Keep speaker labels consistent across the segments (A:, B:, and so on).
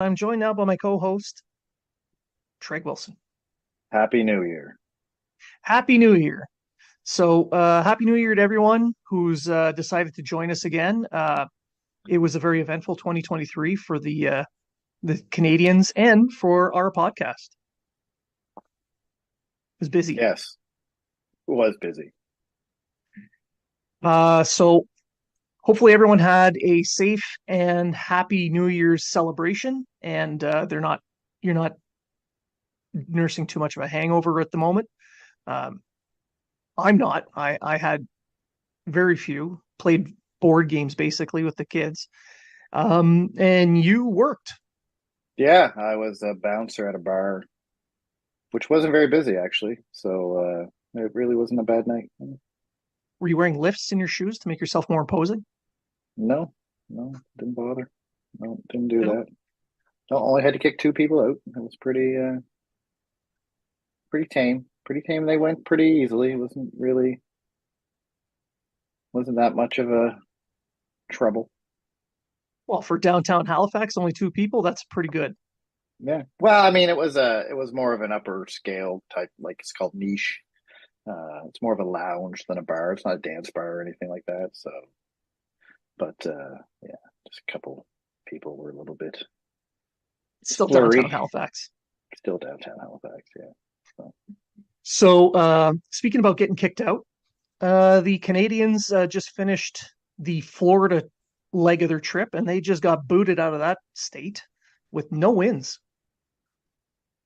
A: I'm joined now by my co-host, Trege Wilson.
B: Happy New Year.
A: Happy New Year. Happy New Year to everyone who's decided to join us again. It was a very eventful 2023 for the Canadiens and for our podcast. It was busy.
B: Yes, was busy.
A: So hopefully everyone had a safe and happy New Year's celebration, and you're not nursing too much of a hangover at the moment. Um, I'm not. I had very few. Played board games basically with the kids. And you worked.
B: Yeah, I was a bouncer at a bar, which wasn't very busy actually. So it really wasn't a bad night.
A: Were you wearing lifts in your shoes to make yourself more imposing?
B: No, no, didn't bother. No, didn't do
A: No.
B: that. No, only had to kick two people out. It was pretty tame. Pretty tame. They went pretty easily. It wasn't that much of a trouble.
A: Well, for downtown Halifax, only two people. That's pretty good.
B: Yeah. Well, I mean, it was more of an upper scale type, like it's called niche. It's more of a lounge than a bar. It's not a dance bar or anything like that. So, but yeah, just a couple people were a little bit
A: It's still downtown
B: flurry.
A: Halifax.
B: Still downtown Halifax, yeah. So,
A: Speaking about getting kicked out, the Canadians just finished the Florida leg of their trip, and they just got booted out of that state with no wins.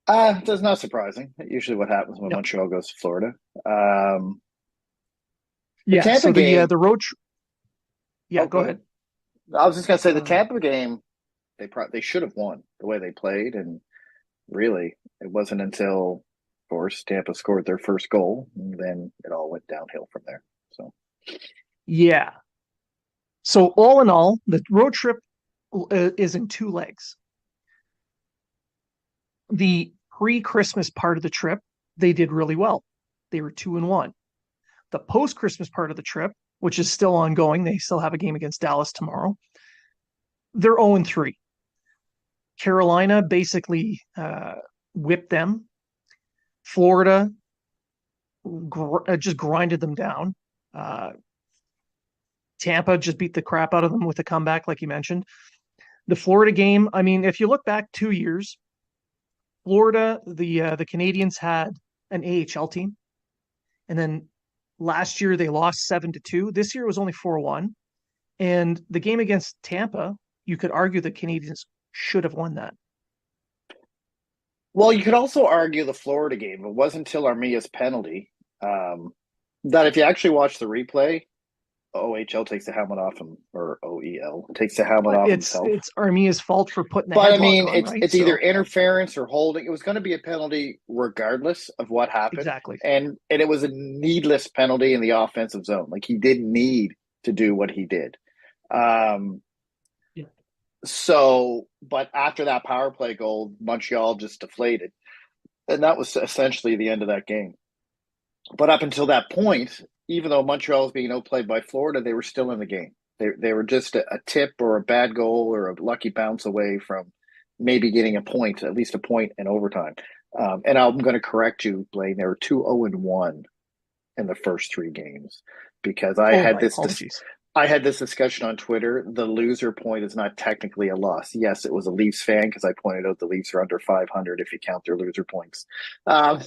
B: that's not surprising. Usually, what happens when
A: Yep.
B: Montreal goes to Florida. Um, the
A: Yeah.
B: Tampa
A: So
B: game.
A: yeah,
B: Oh,
A: go
B: go ahead.
A: ahead.
B: I was just gonna say the
A: Uh,
B: Tampa game. They should have won the way they played, and really, it wasn't until, of course, Tampa scored their first goal, and then it all went downhill from there. So.
A: yeah. So all in all, the road trip is in two legs. The pre-Christmas part of the trip, they did really well. They were 2-1. The post-Christmas part of the trip, which is still ongoing, they still have a game against Dallas tomorrow. They're 0-3. Carolina basically whipped them. Florida just grinded them down. Uh, Tampa just beat the crap out of them with a comeback, like you mentioned. The Florida game, I mean, if you look back 2 years, Florida, the Canadians had an AHL team, and then last year they lost 7-2. This year it was only 4-1, and the game against Tampa, you could argue the Canadians should have won that.
B: Well, you could also argue the Florida game. It wasn't until Armia's penalty that if you actually watch the replay, OHL takes the helmet off him, or OEL takes the helmet
A: But
B: off
A: it's
B: himself.
A: it's Armia's fault for putting the
B: But I
A: headlock
B: mean,
A: on,
B: it's
A: right?
B: it's either
A: So
B: interference or holding. It was going to be a penalty regardless of what happened,
A: exactly.
B: and it was a needless penalty in the offensive zone. Like he didn't need to do what he did. Um,
A: Yeah.
B: so, but after that power play goal, Montreal just deflated, and that was essentially the end of that game. But up until that point, even though Montreal was being outplayed by Florida, they were still in the game. They were just a tip or a bad goal or a lucky bounce away from maybe getting a point, at least a point in overtime. And I'm going to correct you, Blaine. They were 2-0-1 in the first three games because
A: Oh, my apologies.
B: I had this discussion on Twitter. The loser point is not technically a loss. Yes, it was a Leafs fan because I pointed out the Leafs are under 500 if you count their loser points. Um,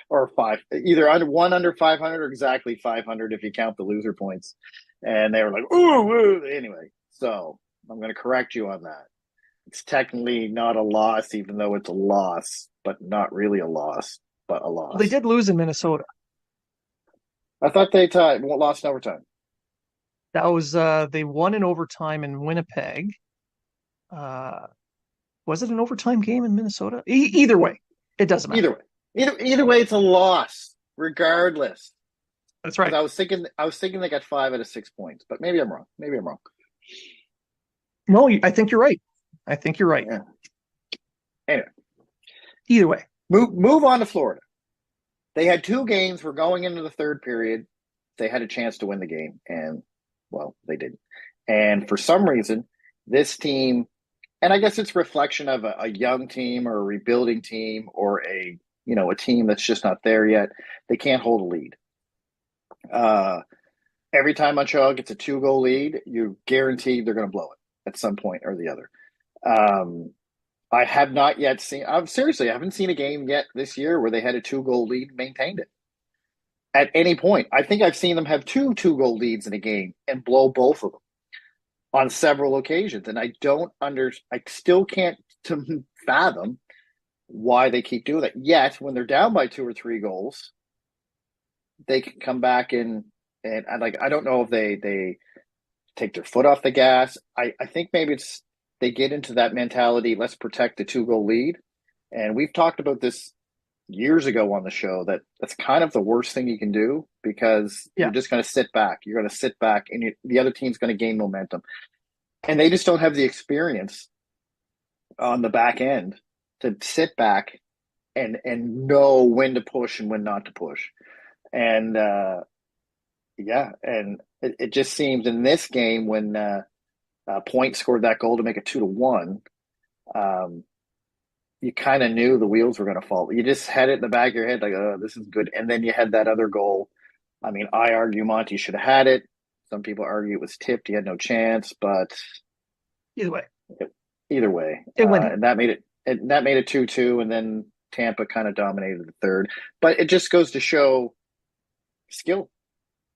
B: or five, either under 500 or exactly 500 if you count the loser points. And they were like, ooh, ooh. Anyway, so I'm going to correct you on that. It's technically not a loss, even though it's a loss, but not really a loss, but a
A: Well, they
B: loss.
A: did lose in Minnesota.
B: I thought they tied, lost in overtime.
A: That was they won in overtime in Winnipeg. Uh, was it an overtime game in Minnesota? Either way, it doesn't
B: Either
A: matter.
B: way, either way, it's a loss, regardless.
A: That's
B: Because
A: right.
B: I was thinking they got 5 out of 6 points, but maybe I'm wrong. Maybe I'm wrong.
A: No, I think you're right. I think you're right.
B: Yeah. Anyway,
A: Either way,
B: move on to Florida. They had two games. We're going into the third period. They had a chance to win the game, and well, they didn't. And for some reason, This team, and I guess it's a reflection of a young team or a rebuilding team or a team that's just not there yet. They can't hold a lead. Uh, every time Montreal gets a 2-goal lead, you're guaranteed they're going to blow it at some point or the other. Um, I have not yet seen. I'm seriously, I haven't seen a game yet this year where they had a 2-goal lead and maintained it at any point. I think I've seen them have two-goal leads in a game and blow both of them on several occasions, and I still can't to fathom why they keep doing that. Yet when they're down by 2 or 3 goals, they can come back and I don't know if they take their foot off the gas. I think maybe it's they get into that mentality. Let's protect the 2-goal lead, and we've talked about this years ago on the show that that's kind of the worst thing you can do because
A: Yeah,
B: you're just going to sit back. You're going to sit back, and the other team's going to gain momentum, and they just don't have the experience on the back end to sit back and know when to push and when not to push. And yeah, and it just seems in this game when Point scored that goal to make it 2-1, um, you kind of knew the wheels were going to fall. You just had it in the back of your head, like, oh, this is good. And then you had that other goal. I mean, I argue Monty should have had it. Some people argue it was tipped. He had no chance, but
A: either way,
B: either way,
A: it went in.
B: and that made it 2-2, and then Tampa kind of dominated the third. But it just goes to show skill.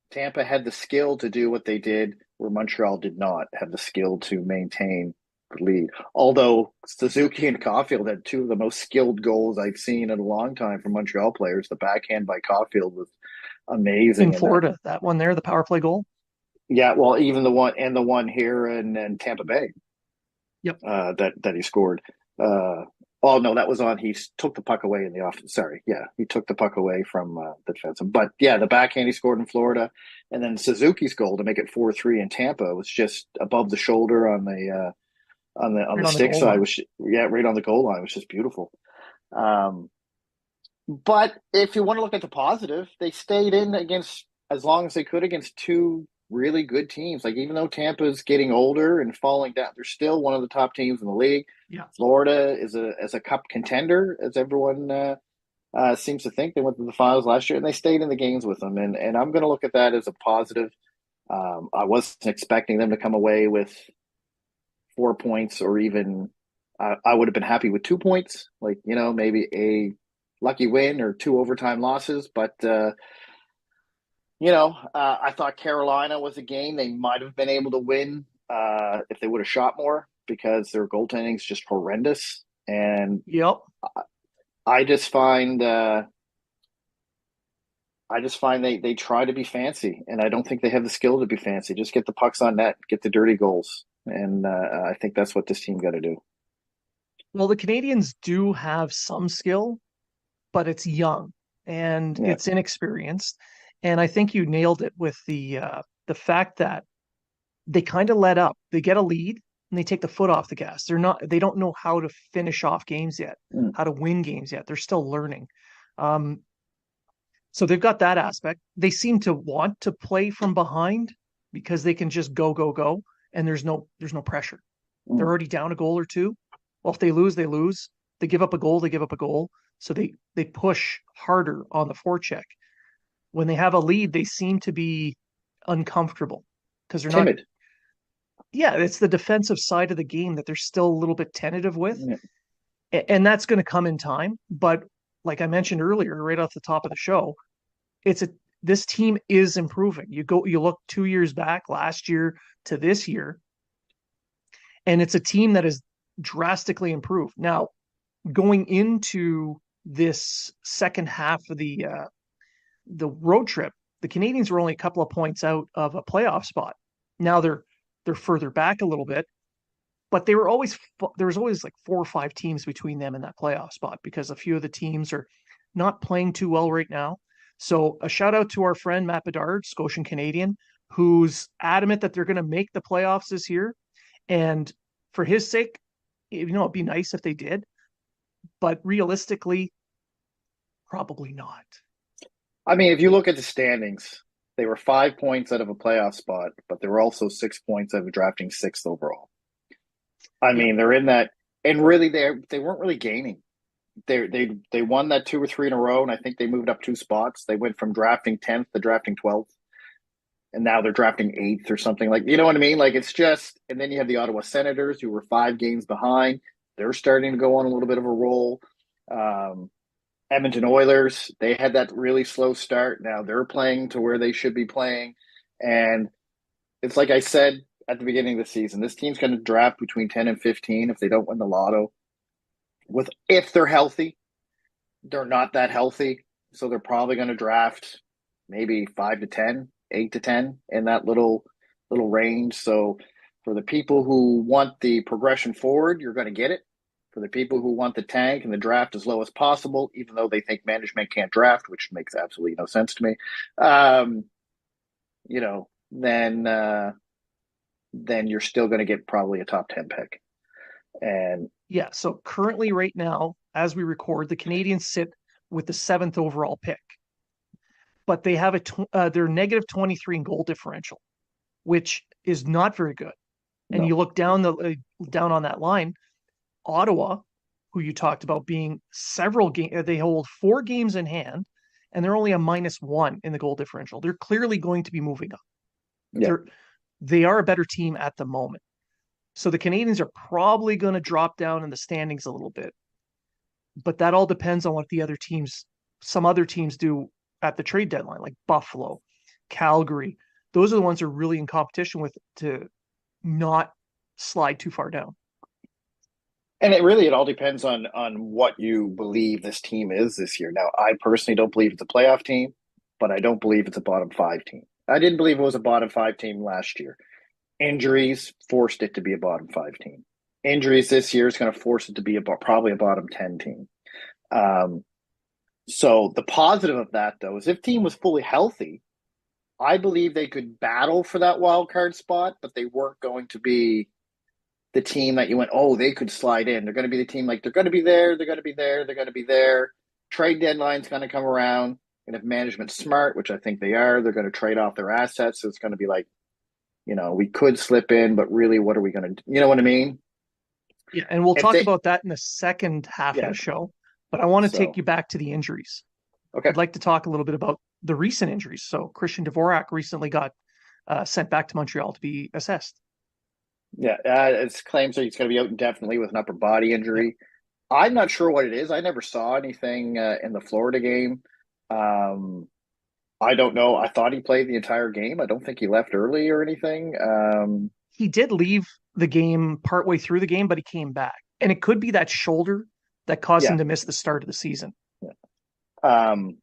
B: Tampa had the skill to do what they did, where Montreal did not have the skill to maintain the lead. Although Suzuki and Caulfield had two of the most skilled goals I've seen in a long time from Montreal players. The backhand by Caulfield was
A: In
B: amazing in that.
A: Florida, that one there, the power play goal.
B: Yeah, well, even the one here in Tampa Bay
A: Yep.
B: that he scored. Oh no, that was on. He took the puck away in the off. Sorry, yeah, he took the puck away from the defenseman. But yeah, the backhand he scored in Florida, and then Suzuki's goal to make it 4-3 in Tampa was just above the shoulder on
A: Right
B: the
A: on the
B: stick
A: goal
B: side,
A: line.
B: which yeah, right on the goal line, which is beautiful. Um, but if you want to look at the positive, they stayed in against as long as they could against two really good teams. Like even though Tampa's getting older and falling down, they're still one of the top teams in the league.
A: Yeah.
B: Florida is a cup contender, as everyone seems to think. They went to the finals last year and they stayed in the games with them. And I'm going to look at that as a positive. I wasn't expecting them to come away with 4 points or even I would have been happy with 2 points, like, maybe a lucky win or two overtime losses. But, I thought Carolina was a game they might have been able to win if they would have shot more because their goaltending is just horrendous. And
A: Yep.
B: I just find they try to be fancy, and I don't think they have the skill to be fancy. Just get the pucks on net, get the dirty goals, and I think that's what this team got to do.
A: Well, the Canadians do have some skill, but it's young and
B: Yeah.
A: it's inexperienced. And I think you nailed it with the fact that they kind of let up. They get a lead and they take the foot off the gas. They don't know how to finish off games yet,
B: Mm.
A: how to win games yet. They're still learning. Um, so they've got that aspect. They seem to want to play from behind because they can just go, go, go, and there's no pressure. They're
B: Mm.
A: already down a goal or two. Well, if they lose, they lose. They give up a goal, they give up a goal. So they push harder on the forecheck. When they have a lead, they seem to be uncomfortable because they're not.
B: Timid.
A: Yeah, it's the defensive side of the game that they're still a little bit tentative with,
B: Yeah.
A: and that's going to come in time. But like I mentioned earlier, right off the top of the show, it's a this team is improving. You look 2 years back, last year to this year, and it's a team that is drastically improved. Now, going into this second half of the road trip, the Canadiens were only a couple of points out of a playoff spot. Now they're further back a little bit, but there was always like 4 or 5 teams between them and that playoff spot because a few of the teams are not playing too well right now. So a shout out to our friend Matt Bedard, Scotian Canadian, who's adamant that they're going to make the playoffs this year. And for his sake, it'd be nice if they did, but realistically, probably not.
B: I mean, if you look at the standings, they were 5 points out of a playoff spot, but they were also 6 points out of drafting sixth overall. I
A: Yeah,
B: mean, they're in that, and really they weren't really gaining. They won that two or three in a row, and I think they moved up 2 spots. They went from drafting 10th to drafting 12th, and now they're drafting 8th or something, like, you know what I mean? Like, it's just, and then you have the Ottawa Senators, who were 5 games behind. They're starting to go on a little bit of a roll. Um, Edmonton Oilers, they had that really slow start. Now they're playing to where they should be playing, and it's like I said at the beginning of the season, this team's going to draft between 10 and 15 if they don't win the lotto. With If they're healthy, they're not that healthy, so they're probably going to draft maybe 5 to 10, 8 to 10 in that little range. So for the people who want the progression forward, you're going to get it. For the people who want the tank and the draft as low as possible, even though they think management can't draft, which makes absolutely no sense to me, um, you know, then you're still going to get probably a top 10 pick. And
A: yeah. So currently, right now, as we record, the Canadians sit with the seventh overall pick, but they have they're negative 23 in goal differential, which is not very good. And
B: no,
A: you look down on that line, Ottawa, who you talked about being several games, they hold 4 games in hand, and they're only a -1 in the goal differential. They're clearly going to be moving up.
B: yeah.
A: They're they are a better team at the moment. So the Canadians are probably going to drop down in the standings a little bit, but that all depends on what some other teams do at the trade deadline, like Buffalo, Calgary. Those are the ones who are really in competition with to not slide too far down.
B: And it all depends on what you believe this team is this year. Now, I personally don't believe it's a playoff team, but I don't believe it's a bottom five team. I didn't believe it was a bottom five team last year. Injuries forced it to be a bottom five team. Injuries this year is going to force it to be probably a bottom 10 team. Um, so the positive of that, though, is if team was fully healthy, I believe they could battle for that wild card spot, but they weren't going to be the team that you went, oh, they could slide in. They're going to be the team, like, they're going to be there, they're going to be there, they're going to be there. Trade deadline's going to come around, and if management's smart, which I think they are, they're going to trade off their assets. So it's going to be like, we could slip in, but really, what are we going to do? You know what I mean?
A: Yeah, and we'll
B: If
A: talk
B: they,
A: about that in the second half of
B: yeah.
A: the show. But I want to take
B: So
A: you back to the injuries.
B: okay,
A: I'd like to talk a little bit about the recent injuries. So Christian Dvorak recently got sent back to Montreal to be assessed.
B: yeah, it's claims that he's going to be out indefinitely with an upper body
A: Yeah,
B: injury. I'm not sure what it is. I never saw anything in the Florida game. Um, I don't know. I thought he played the entire game. I don't think he left early or anything.
A: he did leave the game partway through the game, but he came back, and it could be that shoulder that caused him
B: Yeah.
A: to miss the start of the season.
B: Yeah. Um,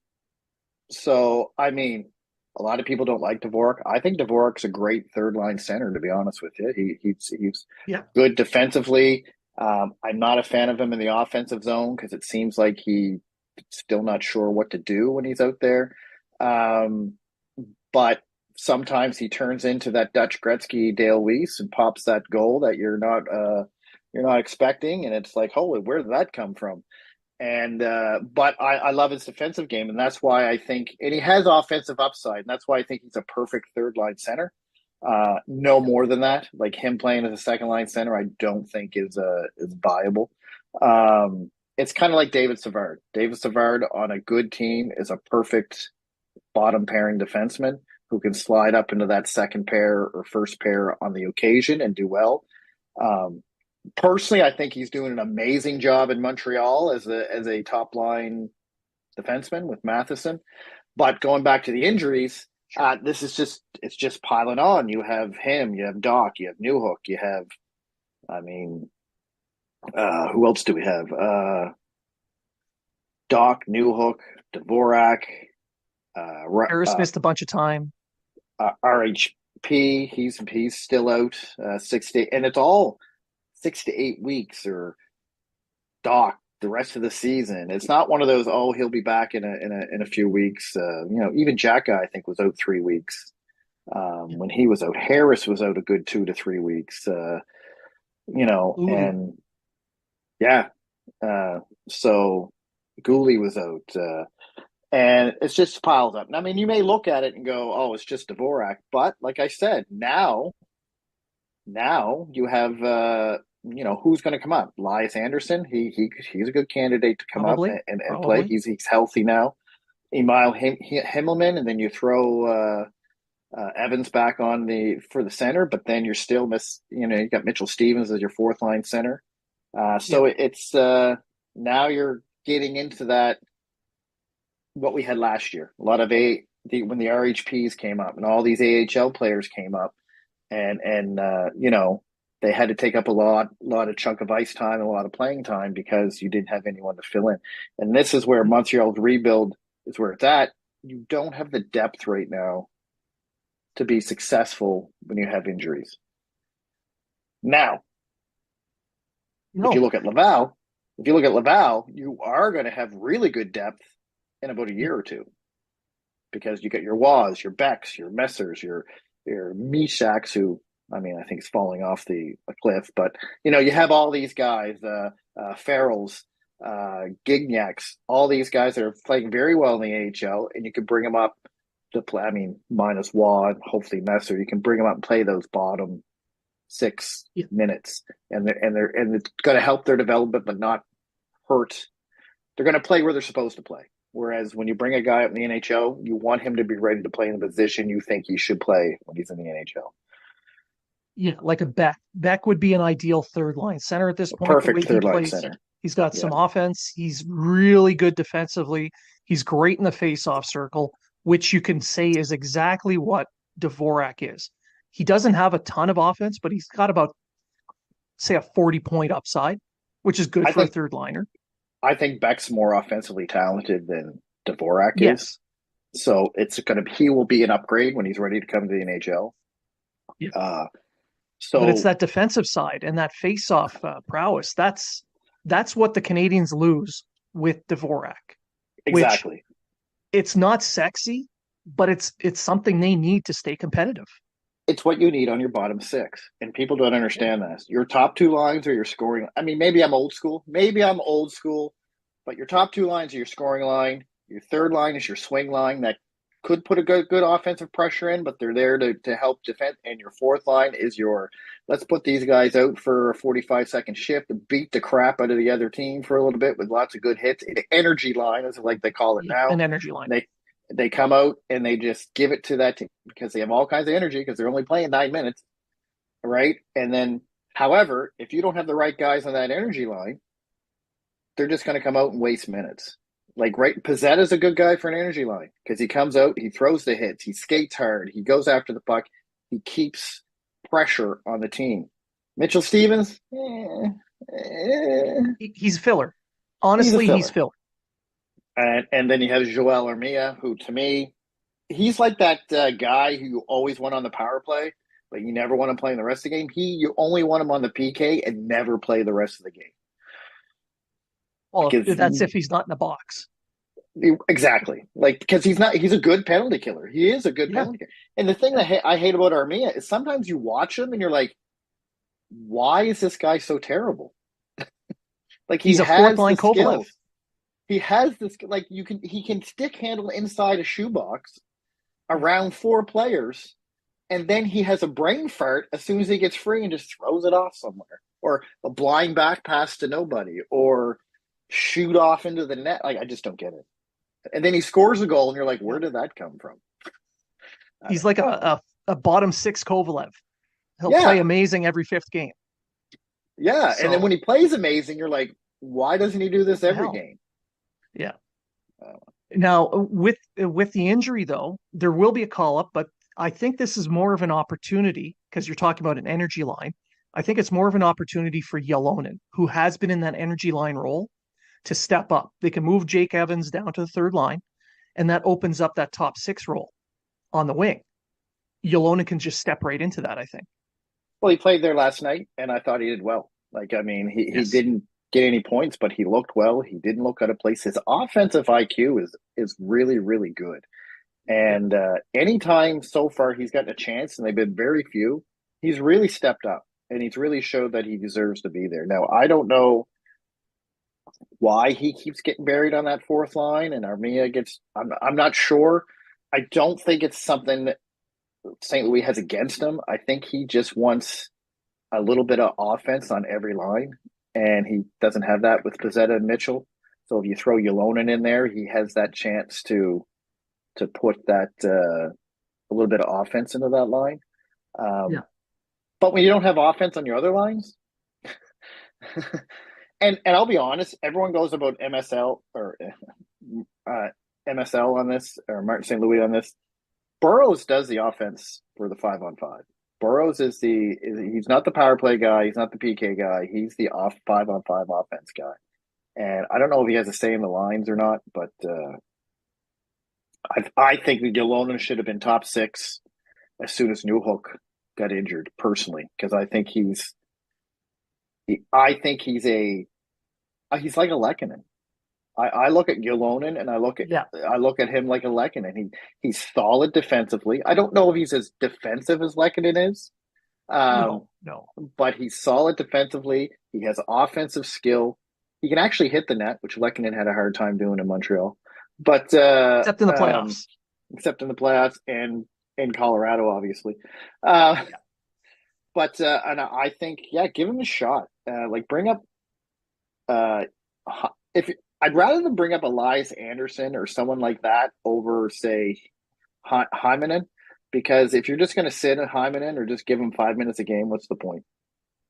B: so, I mean, a lot of people don't like Dvorak. I think Dvorak's a great third line center, to be honest with you. He's
A: Yeah,
B: good defensively. I'm not a fan of him in the offensive zone because it seems like he's still not sure what to do when he's out there. Um, but sometimes he turns into that Dutch Gretzky Dale Weiss and pops that goal that you're not expecting, and it's like, holy, where did that come from? And but I love his defensive game, and that's why I think, and he has offensive upside, and that's why I think he's a perfect third line center. No
A: yeah.
B: more than that. Like, him playing as a second line center, I don't think is viable. It's kind of like David Savard. David Savard on a good team is a perfect bottom pairing defenseman who can slide up into that second pair or first pair on the occasion and do well. Um, Personally, I think he's doing an amazing job in Montreal as a top line defenseman with Matheson. But going back to the injuries,
A: Sure.
B: it's just piling on. You have him, you have Doc, you have Newhook, you have, I mean, who else do we have? Doc, Newhook, Dvorak,
A: Harris missed a bunch of time.
B: RHP. He's still out 6 to 8, and it's all 6 to 8 weeks, or Doc the rest of the season. It's not one of those, oh, he'll be back in a few weeks. Even Jacka, I think, was out 3 weeks
A: Yeah.
B: when he was out. Harris was out a good 2 to 3 weeks.
A: Uli.
B: And yeah, so Gooley was out. And it's just piled up. And I mean, you may look at it and go, "Oh, it's just Dvorak," but like I said, now you have who's going to come up? Elias Anderson, he's a good candidate to come up
A: Probably,
B: and play.
A: probably.
B: He's healthy now. Emile Himmelman, and then you throw Evans back on for the center, but then you're still you got Mitchell Stevens as your fourth line center.
A: Yeah.
B: So it's now you're getting into that what we had last year. A lot of when the RHPs came up and all these AHL players came up, and they had to take up a lot of chunk of ice time and a lot of playing time because you didn't have anyone to fill in. And this is where Montreal's rebuild is where it's at. You don't have the depth right now to be successful when you have injuries. Now, if you
A: No.
B: look at Laval, you are going to have really good depth in about a
A: Yeah.
B: year or two because you got your Woes, your Becks, your Messers, your Mishaks, who I mean I think is falling off the cliff, but you have all these guys, Farrells, Gignacks, all these guys that are playing very well in the AHL, and you can bring them up to play. I mean, minus Wad, hopefully Messer, you can bring them up and play those bottom six
A: Yeah.
B: minutes, and it's going to help their development, but not hurt. They're going to play where they're supposed to play. Whereas when you bring a guy up in the NHL, you want him to be ready to play in the position you think he should play when he's in the NHL.
A: Yeah, like a Beck. Beck would be an ideal third line center at this
B: A
A: point. The way
B: perfect
A: he
B: third line
A: plays,
B: center.
A: he's got
B: Yeah,
A: some offense. He's really good defensively. He's great in the face-off circle, which you can say is exactly what Dvorak is. He doesn't have a ton of offense, but he's got about, say, a 40-point upside, which is good
B: I
A: for a
B: think
A: third liner.
B: I think Beck's more offensively talented than Dvorak is.
A: Yes.
B: So he will be an upgrade when he's ready to come to the NHL.
A: Yeah.
B: Uh,
A: But it's
B: so
A: that defensive side and that face-off prowess. That's what the Canadians lose with Dvorak, which
B: exactly,
A: it's not sexy, but it's something they need to stay competitive.
B: it's what you need on your bottom six, and people don't
A: Yeah.
B: understand this. Your top two lines are your scoring. I mean, maybe I'm old school, but your top two lines are your scoring line. Your third line is your swing line that could put a good offensive pressure in, but they're there to help defend. And your fourth line is your let's put these guys out for a 45-second shift and beat the crap out of the other team for a little bit with lots of good hits. The energy line is like they call it
A: Yeah,
B: now.
A: an energy line.
B: They come out and they just give it to that team because they have all kinds of energy because they're only playing 9 minutes, right? And then, however, if you don't have the right guys on that energy line, they're just going to come out and waste minutes. Like, right, Pizzetta's a good guy for an energy line because he comes out, he throws the hits, he skates hard, he goes after the puck, he keeps pressure on the team. Mitchell Stevens,
A: He's filler.
B: he's a
A: Honestly, he's
B: filler.
A: filler.
B: And then you have Joel Armia, who to me, he's like that guy who you always want on the power play, but you never want to play in the rest of the game. You only want him on the PK and never play the rest of the game
A: Well,
B: because
A: that's if he's not in the box.
B: exactly like because he's a good penalty killer. He is a good
A: Yeah,
B: penalty killer. And the thing
A: yeah.
B: that I hate about Armia is sometimes you watch him and you're like, why is this guy so terrible? Like he
A: He's a fourth
B: has
A: line
B: the
A: Kovalev.
B: skills. He has this like he can stick handle inside a shoebox
A: Yeah.
B: around four players, and then he has a brain fart as soon as he gets free and just throws it off somewhere, or a blind back pass to nobody, or shoot off into the net. Like I just don't get it. And then he scores a goal, and you're like,
A: Yeah.
B: where did that come from?
A: He's like a bottom six Kovalev. He'll play
B: Yeah,
A: amazing every fifth game.
B: yeah. And then when
A: So
B: he plays amazing, you're like, why doesn't he do this
A: what the
B: every
A: hell?
B: game?
A: Yeah.
B: Uh,
A: Now with the injury though, there will be a call up, but I think this is more of an opportunity because you're talking about an energy line. I think it's more of an opportunity for Ylonen, who has been in that energy line role, to step up. They can move Jake Evans down to the third line, and that opens up that top six role on the wing. Ylonen can just step right into that, I think.
B: well, he played there last night, and I thought he did well. Like, I mean, he
A: Yes.
B: didn't get any points, but he looked well. He didn't look out of place. His offensive IQ is really, really good.
A: Yeah.
B: And anytime so far he's gotten a chance, and they've been very few, he's really stepped up and he's really showed that he deserves to be there. Now, I don't know why he keeps getting buried on that fourth line and Armia gets, I'm not sure. I don't think it's something that St. Louis has against him. I think he just wants a little bit of offense on every line, and he doesn't have that with Pizzetta and Mitchell. So if you throw Yolonen in there, he has that chance to put that a little bit of offense into that line.
A: Yeah.
B: But when you don't have offense on your other lines, and I'll be honest, everyone goes about MSL or MSL on this or Martin St. Louis on this. Burrows does the offense for the 5-on-5. Burrows he's not the power play guy, he's not the PK guy, he's the off 5-on-5 offense guy. And I don't know if he has a say in the lines or not, but I think that Yolonen should have been top 6 as soon as Newhook got injured, personally, because I think he's like a Lehkonen. I look at Yolonen and
A: Yeah.
B: I look at him like a Lehkonen. He's solid defensively. I don't know if he's as defensive as Lehkonen is, um,
A: No, no.
B: but he's solid defensively. He has offensive skill. He can actually hit the net, which Lehkonen had a hard time doing in Montreal. But
A: Except in the playoffs.
B: except in the playoffs and in Colorado, obviously. Uh, but and I think, yeah, give him a shot. Like bring up uh, if I'd rather than bring up Elias Anderson or someone like that over, say, Hymanen, because if you're just going to sit at Hymanen or just give him 5 minutes a game, what's the point?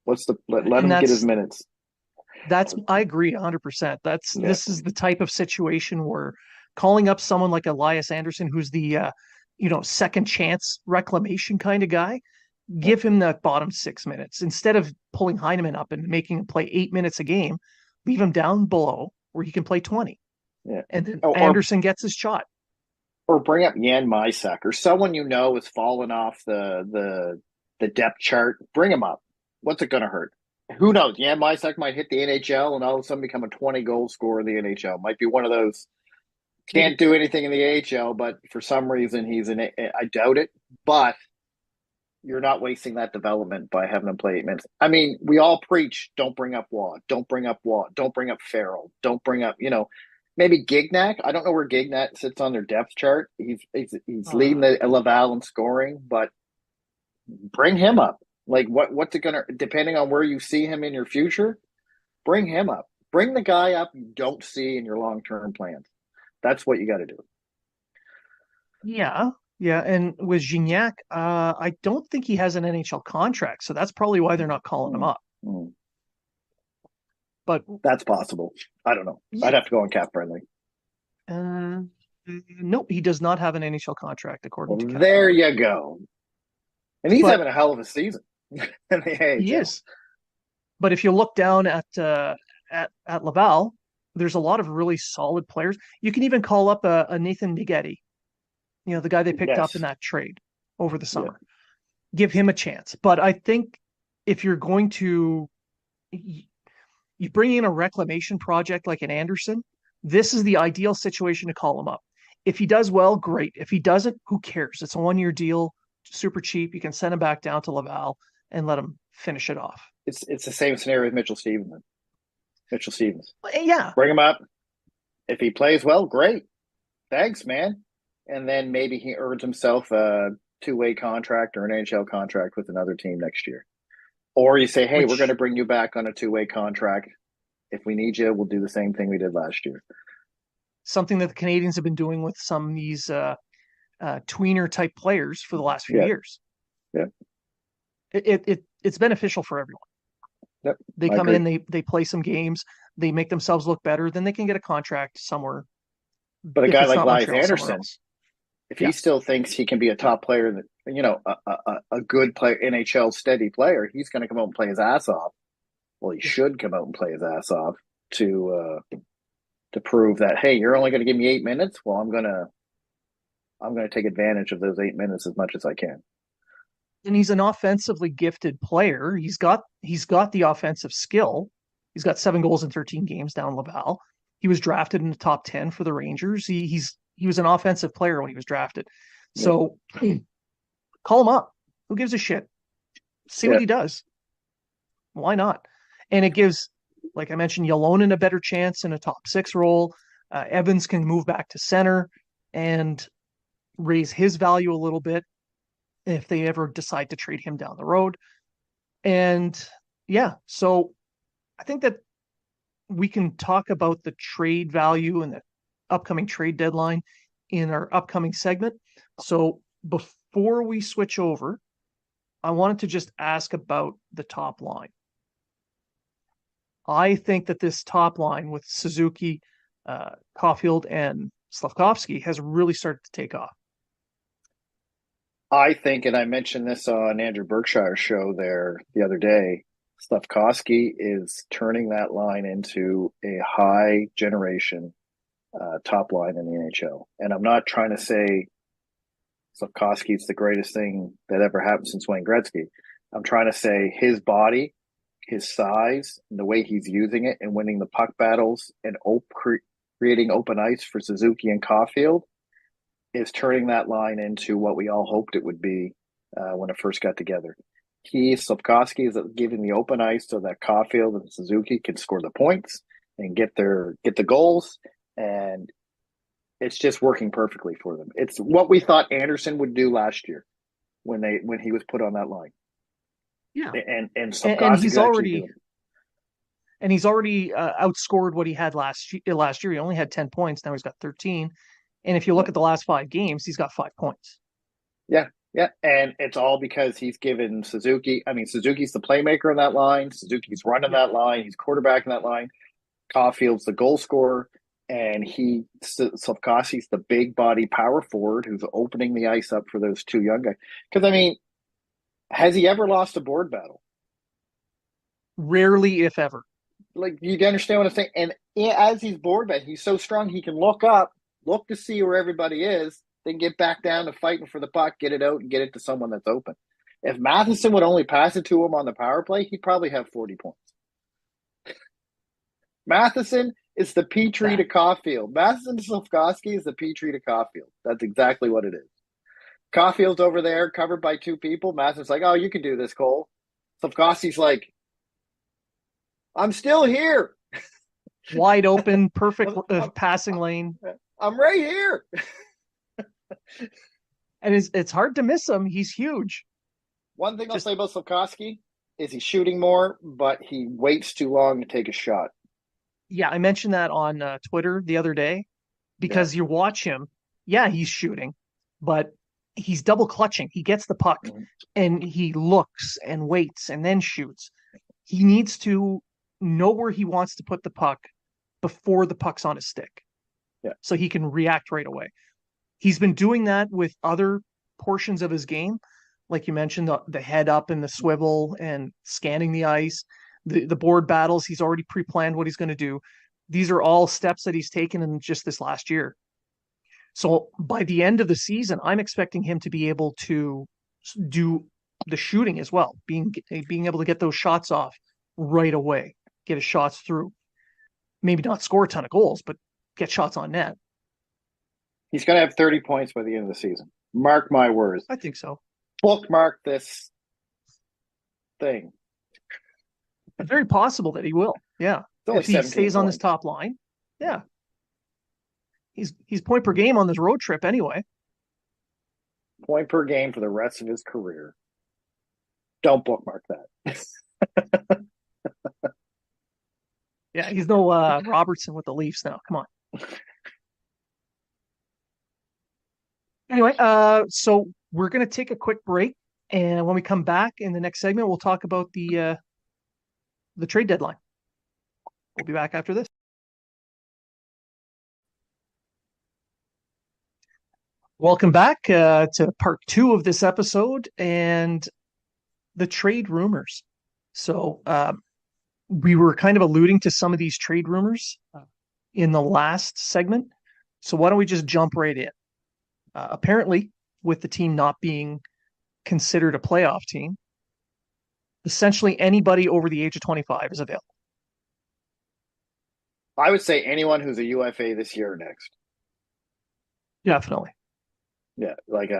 B: Let
A: And
B: him get his minutes?
A: I agree 100%.
B: Yeah,
A: This is the type of situation where calling up someone like Elias Anderson, who's the second chance reclamation kind of guy,
B: yeah,
A: give him that bottom 6 minutes instead of pulling Heineman up and making him play 8 minutes a game. Leave him down below where he can play 20,
B: yeah.
A: and then
B: Or
A: Anderson gets his shot.
B: or bring up Yan Mysak or someone you know has fallen off the depth chart. Bring him up. What's it going to hurt? Who knows? Yan Mysak might hit the NHL and all of a sudden become a 20-goal scorer in the NHL. Might be one of those can't
A: Maybe.
B: do anything in the AHL, but for some reason he's in it. I doubt it, but you're not wasting that development by having him play 8 minutes. I mean, we all preach don't bring up Waugh, don't bring up Waugh, don't bring up Farrell, don't bring up, maybe Gignac. I don't know where Gignac sits on their depth chart. He's leading
A: Uh,
B: the Laval in scoring, but bring him up. Like what's it gonna depending on where you see him in your future, bring him up. Bring the guy up you don't see in your long term plans. That's what you got to do.
A: yeah, yeah. And with Gignac, I don't think he has an NHL contract, so that's probably why they're not calling him
B: Mm,
A: up.
B: mm.
A: But
B: That's possible. I don't know.
A: yeah,
B: I'd have to go on cap friendly.
A: uh, nope, he does not have an NHL contract according to
B: Well,
A: Cap
B: there
A: Friendly.
B: you go. And he's
A: But
B: having a hell of a season in the
A: he
B: AHL.
A: is. But if you look down at Laval, there's a lot of really solid players. You can even call up a Nathan Nigetti, the guy they picked up in
B: Yes.
A: that trade over the
B: Yeah.
A: summer. Give him a chance. But I think if you're going to you bring in a reclamation project like an Anderson, this is the ideal situation to call him up. If he does well, great. If he doesn't, who cares? It's a 1 year deal, super cheap. You can send him back down to Laval and let him finish it off.
B: It's the same scenario with Mitchell Stevens. Mitchell Stevens.
A: Yeah.
B: Bring him up. If he plays well, great. Thanks, man. And then maybe he earns himself a two-way contract or an NHL contract with another team next year. Or you say, hey, we're going to
A: Which
B: bring you back on a two-way contract. If we need you, we'll do the same thing we did last year.
A: something that the Canadiens have been doing with some of these tweener type players for the last few
B: Yeah.
A: years.
B: Yeah.
A: It's beneficial for everyone.
B: Yep.
A: They
B: I
A: come
B: agree.
A: in, they play some games, they make themselves look better, then they can get a contract somewhere.
B: But a
A: If
B: guy
A: it's
B: like
A: not
B: Elias
A: Montreal, somewhere
B: Anderson,
A: else.
B: if he
A: Yeah.
B: still thinks he can be a top player, that a good player, NHL steady player, he's going to come out and play his ass off. Well, he should come out and play his ass off to prove that, hey, you're only going to give me 8 minutes. Well, I'm gonna take advantage of those 8 minutes as much as I can.
A: And he's an offensively gifted player. He's got the offensive skill. He's got 7 goals in 13 games down Laval. He was drafted in the top 10 for the Rangers. He was an offensive player when he was drafted.
B: Yeah,
A: So call him up. Who gives a shit? See
B: yeah,
A: what he does. Why not? And it gives, like I mentioned, Yolonen a better chance in a top 6 role. Evans can move back to center and raise his value a little bit if they ever decide to trade him down the road. And yeah, so I think that we can talk about the trade value and the upcoming trade deadline in our upcoming segment. So before we switch over, I wanted to just ask about the top line. I think that this top line with Suzuki, Caulfield, and Slavkovsky has really started to take off.
B: I think, and I mentioned this on Andrew Berkshire's show there the other day, Slavkovsky is turning that line into a high generation top line in the NHL. And I'm not trying to say Slavkovsky is the greatest thing that ever happened since Wayne Gretzky. I'm trying to say his body, his size, and the way he's using it and winning the puck battles and creating open ice for Suzuki and Caulfield is turning that line into what we all hoped it would be when it first got together. Slavkovsky is giving the open ice so that Caulfield and Suzuki can score the points and get the goals, and it's just working perfectly for them. It's what we thought Anderson would do last year when he was put on that line.
A: Yeah,
B: and
A: and
B: Slavkovsky
A: he's
B: could actually do
A: already
B: it.
A: and he's already outscored what he had last year. He only had 10 points. Now he's got 13. And if you look
B: Yeah.
A: at the last 5 games, he's got 5 points.
B: Yeah, yeah, and it's all because he's given Suzuki. I mean, Suzuki's the playmaker on that line. Suzuki's running
A: Yeah.
B: that line. He's quarterbacking that line. Caulfield's the goal scorer, and Slavkovsky's the big body power forward who's opening the ice up for those two young guys. Because I mean, has he ever lost a board battle?
A: Rarely, if ever.
B: Like, you understand what I'm saying? And as he's board batting, he's so strong he can look up, look to see where everybody is, then get back down to fighting for the puck, get it out, and get it to someone that's open. If Matheson would only pass it to him on the power play, he'd probably have 40 points. Matheson is the Petrie to Caulfield. Matheson to Slavkovsky is the Petrie to Caulfield. That's exactly what it is. Caulfield's over there, covered by two people. Matheson's like, oh, you can do this, Cole. Slavkovsky's like, I'm still here.
A: Wide open, perfect passing lane.
B: I'm right here.
A: And it's hard to miss him. He's huge.
B: One thing I'll say about Slavkovsky is he's shooting more, but he waits too long to take a shot.
A: Yeah, I mentioned that on Twitter the other day because you watch him. Yeah, he's shooting, but he's double clutching. He gets the puck and he looks and waits and then shoots. He needs to know where he wants to put the puck before the puck's on his stick.
B: Yeah.
A: So he can react right away. He's been doing that with other portions of his game. Like you mentioned, the head up and the swivel and scanning the ice, the board battles. He's already pre-planned what he's going to do. These are all steps that he's taken in just this last year. So by the end of the season, I'm expecting him to be able to do the shooting as well, being able to get those shots off right away, get his shots through. Maybe not score a ton of goals, but get shots on net.
B: He's going to have 30 points by the end of the season. Mark my words.
A: I think so.
B: Bookmark this thing.
A: It's very possible that he will. Yeah. If he stays on this top line. Yeah. He's point per game on this road trip anyway.
B: Point per game for the rest of his career. Don't bookmark that.
A: Yeah, he's no Robertson with the Leafs now. Come on. Anyway, so we're going to take a quick break, and when we come back in the next segment, we'll talk about the trade deadline. We'll be back after this. Welcome back to part 2 of this episode and the trade rumors. So we were kind of alluding to some of these trade rumors in the last segment. So why don't we just jump right in? Apparently, with the team not being considered a playoff team, essentially anybody over the age of 25 is available.
B: I would say anyone who's a UFA this year or next.
A: Definitely.
B: Yeah, like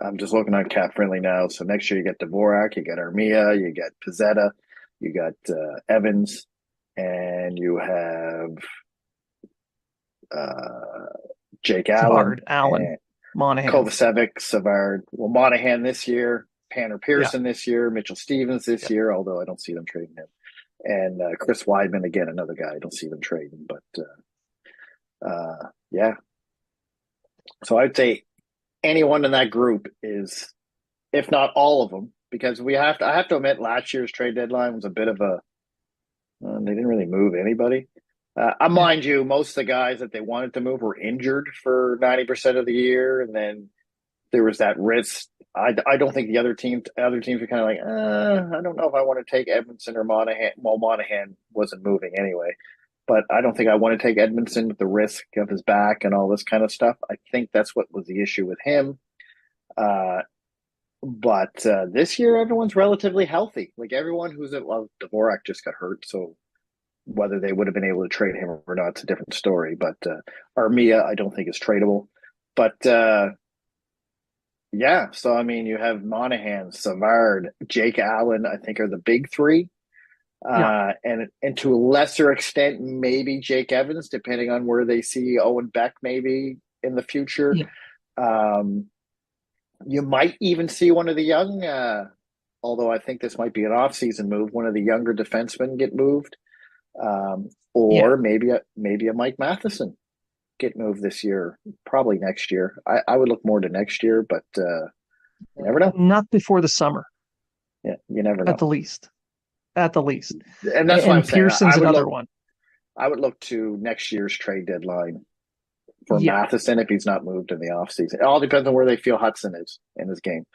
B: I'm just looking on Cap Friendly now. So next year you get Dvorak, you get Armia, you get Pizzetta, you got Evans, and you have Jake
A: Savard, Allen, Monahan,
B: Kovacevic, Savard. Well, Monahan this year, Tanner
A: Yeah.
B: Pearson this year, Mitchell Stevens this
A: Yeah.
B: year, although I don't see them trading him, and Chris Weidman again, another guy I don't see them trading. But yeah, so I'd say anyone in that group is, if not all of them, because I have to admit last year's trade deadline was a bit of a they didn't really move anybody.
A: Yeah.
B: Mind you, most of the guys that they wanted to move were injured for 90% of the year, and then there was that risk. I don't think the other teams were kind of like, I don't know if I want to take Edmondson or Monahan. Well, Monahan wasn't moving anyway, but I don't think I want to take Edmondson with the risk of his back and all this kind of stuff. I think that's what was the issue with him. Uh, but this year, everyone's relatively healthy. Like everyone well, Dvorak just got hurt, so whether they would have been able to trade him or not, it's a different story. But Armia, I don't think is tradable. But yeah, so I mean, you have Monahan, Savard, Jake Allen, I think are the big three.
A: Yeah.
B: And to a lesser extent, maybe Jake Evans, depending on where they see Owen Beck maybe in the future.
A: Yeah.
B: Um, you might even see one of the young, although I think this might be an off-season move, one of the younger defensemen get moved,
A: Yeah.
B: or maybe a Mike Matheson get moved this year, probably next year. I would look more to next year, but you never know.
A: Not before the summer,
B: Yeah, you never
A: at
B: know.
A: the least. At the least.
B: And that's what I'm
A: And
B: saying.
A: Pearson's another one.
B: I would look to next year's trade deadline for
A: Yeah.
B: Matheson if he's not moved in the offseason. It all depends on where they feel Hudson is in his game.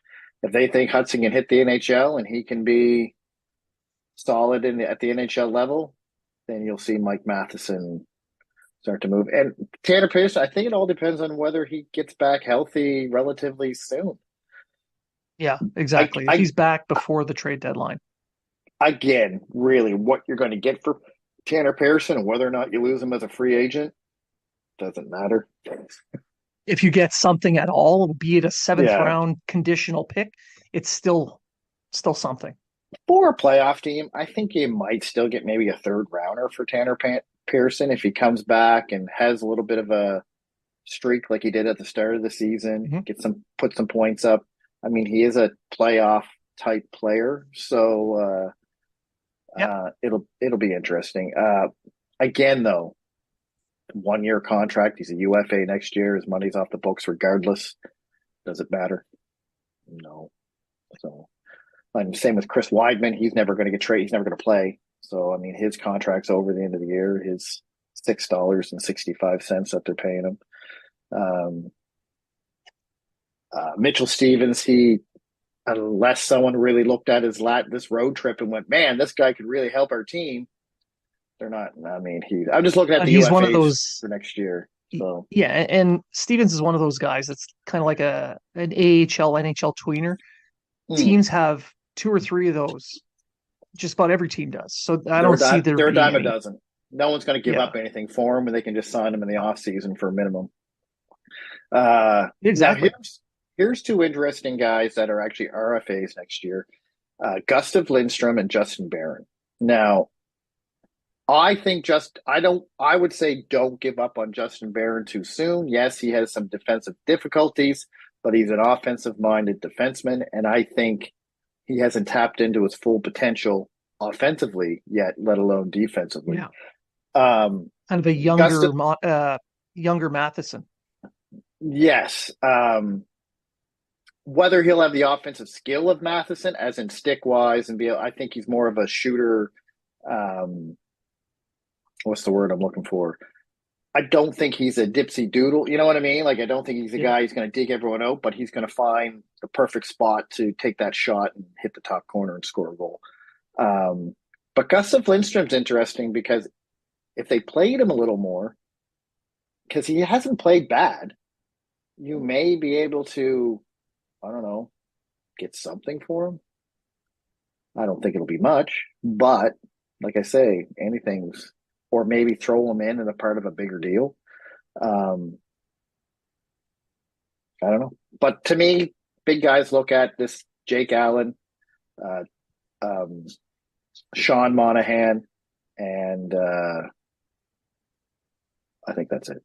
B: If they think Hudson can hit the NHL and he can be solid at the NHL level, then you'll see Mike Matheson start to move. And Tanner Pearson, I think it all depends on whether he gets back healthy relatively soon.
A: Yeah,
B: I,
A: exactly. If
B: I
A: he's back before the trade deadline.
B: Again, really, what you're going to get for Tanner Pearson and whether or not you lose him as a free agent doesn't matter.
A: If you get something at all, be it a seventh
B: Yeah,
A: round conditional pick, it's still something.
B: for a playoff team, I think you might still get maybe a third rounder for Pearson if he comes back and has a little bit of a streak like he did at the start of the season.
A: Mhm.
B: Put some points up. I mean, he is a playoff type player, so
A: Yeah.
B: it'll be interesting. Again, though, 1 year contract. He's a UFA next year. His money's off the books regardless. Does it matter? No. So, and same with Chris Weidman. He's never going to get traded. He's never going to play. So, I mean, his contract's over the end of the year. His $6.65 that they're paying him. Mitchell Stevens, unless someone really looked at this road trip and went, man, this guy could really help our team. They're not. I mean, I'm just looking at the
A: He's one of
B: UFAs
A: those.
B: for next year. So
A: Yeah, and Stevens is one of those guys that's kind of like an AHL NHL tweener. Teams have two or three of those. Just about every team does. So I don't see there
B: they're a
A: being
B: dime a
A: any.
B: dozen. No one's going to give
A: Yeah,
B: up anything for him, and they can just sign him in the
A: no,
B: off season for a minimum. Now
A: exactly.
B: here's two interesting guys that are actually RFAs next year: Gustav Lindstrom and Justin Barron. Now, I would say don't give up on Justin Barron too soon. Yes, he has some defensive difficulties, but he's an offensive minded defenseman, and I think he hasn't tapped into his full potential offensively yet, let alone defensively.
A: Yeah,
B: Um,
A: kind of a
B: Gustav,
A: younger Matheson.
B: yes. Whether he'll have the offensive skill of Matheson, as in stick wise, I think he's more of a shooter. Um, what's the word I'm looking for? I don't think he's a dipsy doodle. You know what I mean? Like, I don't think he's a
A: Yeah,
B: guy who's going to dig everyone out, but he's going to find the perfect spot to take that shot and hit the top corner and score a goal. But Gustav Lindstrom's interesting because if they played him a little more, because he hasn't played bad, you may be able to, I don't know, get something for him. I don't think it'll be much, but like I say, anything's, or maybe throw him in a part of a bigger deal. Um, I don't know. But to me, big guys look at this Jake Allen, uh, um, Sean Monahan, and I think that's it.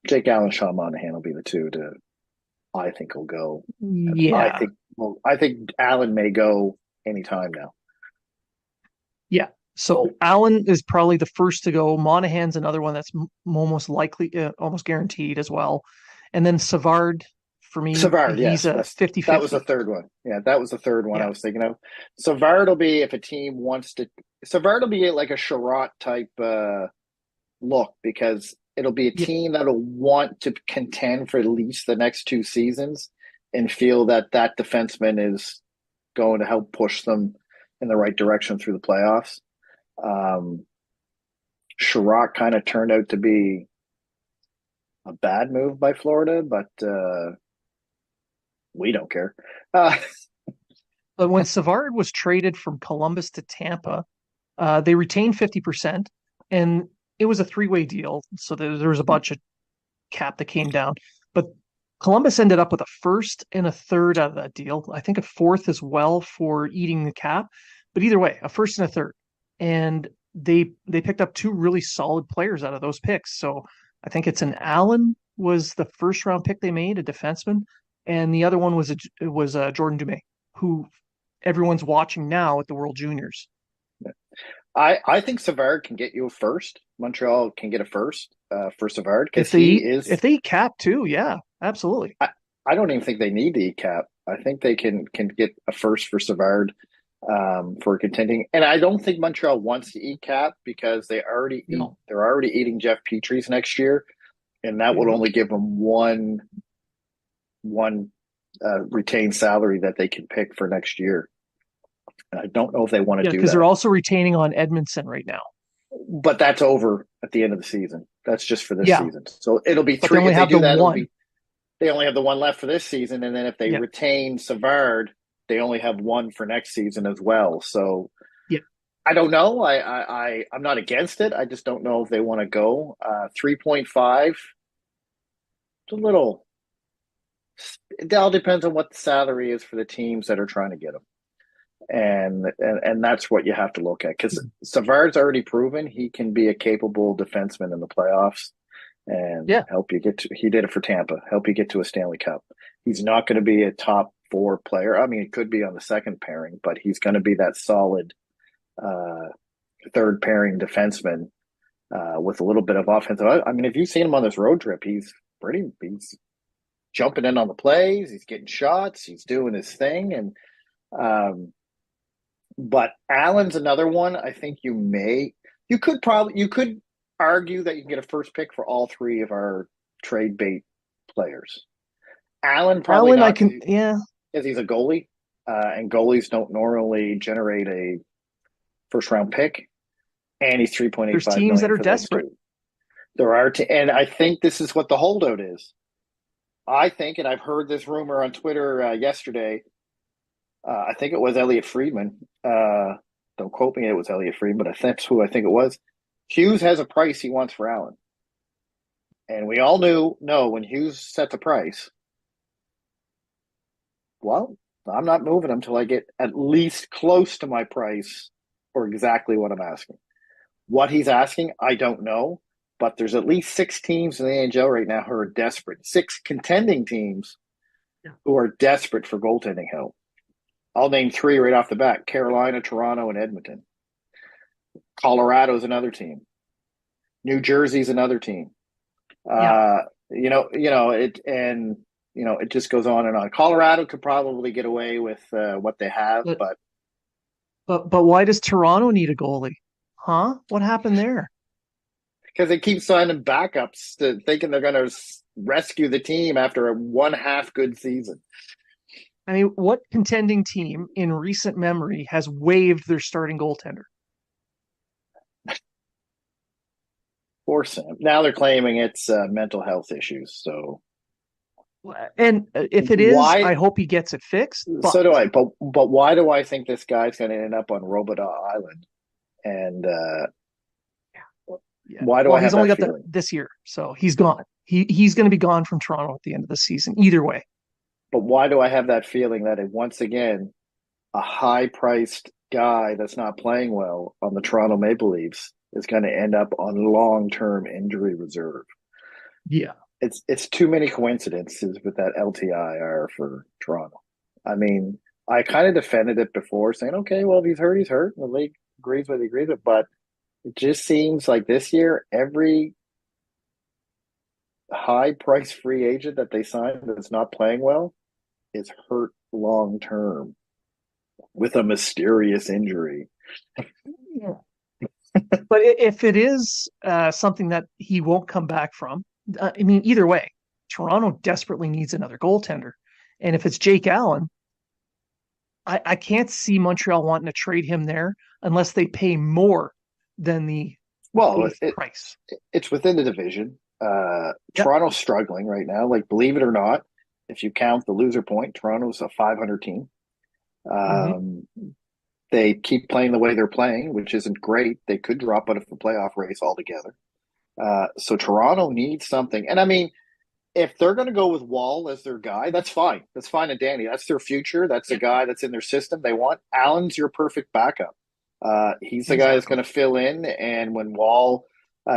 B: Jake Allen, Sean Monahan will be the two to I think will go. And
A: yeah.
B: Well, I think Allen may go anytime now.
A: Yeah. So Allen is probably the first to go. Monahan's another one that's almost likely, almost guaranteed as well. And then Savard, for me,
B: Savard,
A: he's
B: yes,
A: a
B: that was the
A: 50-50.
B: third one. Yeah, that was the third one I
A: Yeah.
B: was thinking of. Savard will be if a team wants to. Savard will be like a Sherratt type look because it'll be a
A: Yeah.
B: team that'll want to contend for at least the next two seasons and feel that that defenseman is going to help push them in the right direction through the playoffs. Um, Sherratt kind of turned out to be a bad move by Florida, but we don't care. Uh,
A: But when Savard was traded from Columbus to Tampa, they retained 50%, and it was a three-way deal. So there was a bunch of cap that came down. But Columbus ended up with a first and a third out of that deal. I think a fourth as well for eating the cap. But either way, a first and a third. And they picked up two really solid players out of those picks. So I think it's an Allen was the first round pick they made, a defenseman, and the other one was Jordan Dumais, who everyone's watching now at the World Juniors.
B: I think Savard can get you a first. Montreal can get a first for Savard because
A: If they
B: he
A: eat,
B: is.
A: if they eat cap too, yeah, absolutely.
B: I don't even think they need the cap. I think they can get a first for Savard for contending, and I don't think Montreal wants to eat cap because
A: No.
B: they're already eating Jeff Petry's next year, and that would
A: Mhm.
B: only give them one retained salary that they can pick for next year. And I don't know if they want to
A: Yeah,
B: do
A: because they're
B: that.
A: also retaining on Edmondson right now.
B: But that's over at the end of the season. That's just for this
A: Yeah,
B: season. So it'll be
A: but they
B: three.
A: only
B: If they
A: have the
B: do that, it'll
A: one.
B: be they only have the one left for this season, and then if they
A: Yeah,
B: retain Savard, they only have one for next season as well. So
A: yeah,
B: I don't know. I'm not against it. I just don't know if they want to go 3.5. It's a little. It all depends on what the salary is for the teams that are trying to get them. And that's what you have to look at because Savard's already proven he can be a capable defenseman in the playoffs and
A: yeah.
B: help you get to. He did it for Tampa, help you get to a Stanley Cup. He's not going to be a top four player. I mean, it could be on the second pairing, but he's going to be that solid uh, third pairing defenseman with a little bit of offensive. I mean, if you've seen him on this road trip, he's jumping in on the plays, he's getting shots, he's doing his thing, and um, but Allen's another one. I think you could argue that you can get a first pick for all three of our trade bait players. Allen probably
A: Allen, I
B: not
A: can,
B: because
A: yeah.
B: he's a goalie, and goalies don't normally generate a first round pick, and he's three point eight
A: There's
B: five
A: teams that
B: million
A: are
B: for those
A: desperate.
B: two. And I think this is what the holdout is. I think, and I've heard this rumor on Twitter yesterday. I think it was Elliot Friedman. Don't quote me. It was Elliot Friedman, but that's who I think it was. Hughes has a price he wants for Allen, and we all know when Hughes sets a price. Well, I'm not moving him until I get at least close to my price or exactly what I'm asking. What he's asking, I don't know, but there's at least six teams in the NHL right now who are desperate. Six contending teams
A: Yeah.
B: who are desperate for goaltending help. I'll name three right off the bat: Carolina, Toronto, and Edmonton. Colorado's another team. New Jersey's another team.
A: Yeah,
B: It just goes on and on. Colorado could probably get away with what they have,
A: but
B: but
A: but why does Toronto need a goalie? Huh? What happened there?
B: because they keep signing backups thinking they're going to rescue the team after a one half good season.
A: I mean, what contending team in recent memory has waived their starting goaltender?
B: Poor Sam. Now they're claiming it's mental health issues. So
A: And if it is,
B: why?
A: I hope he gets it fixed. But
B: So do I. But why do I think this guy's going to end up on Roboda Island? And
A: yeah,
B: why do
A: well,
B: I
A: he's
B: have
A: only
B: that
A: got the
B: feeling?
A: this year, so he's gone. He's going to be gone from Toronto at the end of the season. Either way,
B: But why do I have that feeling that once again a high priced guy that's not playing well on the Toronto Maple Leafs is going to end up on long term injury reserve?
A: yeah.
B: It's too many coincidences with that LTIR for Toronto. I mean, I kind of defended it before, saying, okay, well, if he's hurt, he's hurt. And the league agrees with it. But it just seems like this year, every high price free agent that they sign that's not playing well is hurt long term with a mysterious injury.
A: Yeah. But if it is something that he won't come back from, I mean, either way, Toronto desperately needs another goaltender. And if it's Jake Allen, I can't see Montreal wanting to trade him there unless they pay more than the
B: Well,
A: base price.
B: it's within the division.
A: Yep.
B: Toronto's struggling right now. Like, believe it or not, if you count the loser point, Toronto's a 500 team.
A: Mm-hmm.
B: Um, they keep playing the way they're playing, which isn't great. They could drop out of the playoff race altogether. So Toronto needs something. And I mean, if they're going to go with Wall as their guy, that's fine. That's fine and dandy. That's their future. That's the
A: Yep.
B: guy that's in their system. They want Allen's your perfect backup. He's the guy that's going
A: Exactly.
B: to fill in, and when Wall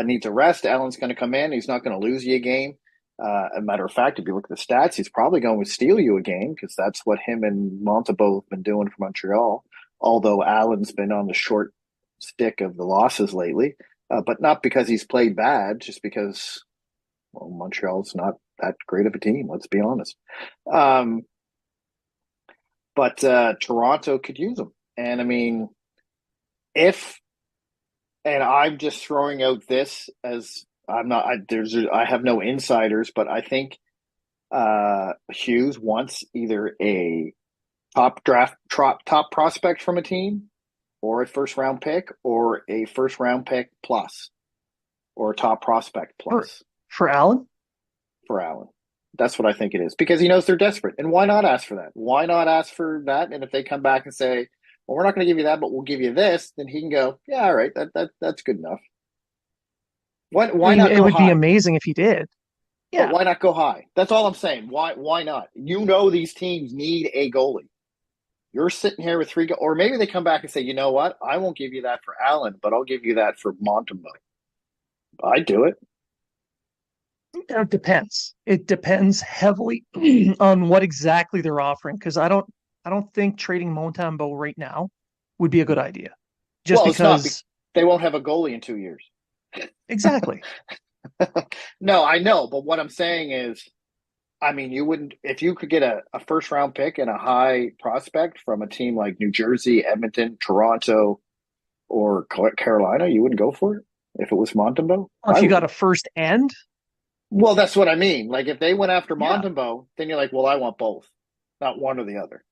B: needs a rest, Allen's going to come in. He's not going to lose you a game. A matter of fact, if you look at the stats, he's probably going to steal you a game because that's what him and Montembeault have been doing for Montreal. Although Allen's been on the short stick of the losses lately, but not because he's played bad, just because well, Montreal's not that great of a team. Let's be honest. Um, but Toronto could use him, and I mean, if and I'm just throwing out this as I'm not. I have no insiders, but I think Hughes wants either a top prospect from a team, or a first round pick, or a first round pick plus, or a top prospect
A: For
B: plus
A: for Allen,
B: for Allen. That's what I think it is because he knows they're desperate. And why not ask for that? Why not ask for that? And if they come back and say, "Well, we're not going to give you that, but we'll give you this," then he can go, "Yeah, all right, that's good enough."
A: I
B: Why
A: mean,
B: not
A: it
B: go
A: would be
B: high?
A: amazing if he did.
B: But
A: Yeah.
B: why not go high? That's all I'm saying. Why not? You know these teams need a goalie. You're sitting here with or maybe they come back and say, you know what? I won't give you that for Allen, but I'll give you that for Montembeault. I'd do it.
A: It depends. It depends heavily on what exactly they're offering because I don't think trading Montembeau right now would be a good idea. Just
B: Well, it's not.
A: because
B: They won't have a goalie in 2 years.
A: exactly.
B: No, I know, but what I'm saying is, I mean, you wouldn't if you could get a first round pick and a high prospect from a team like New Jersey, Edmonton, Toronto, or Carolina, you wouldn't go for it if it was Montembeau.
A: If
B: I
A: you got
B: would.
A: a first end,
B: Well, that's what I mean. Like if they went after
A: yeah,
B: Montembeau, then you're like, well, I want both, not one or the other,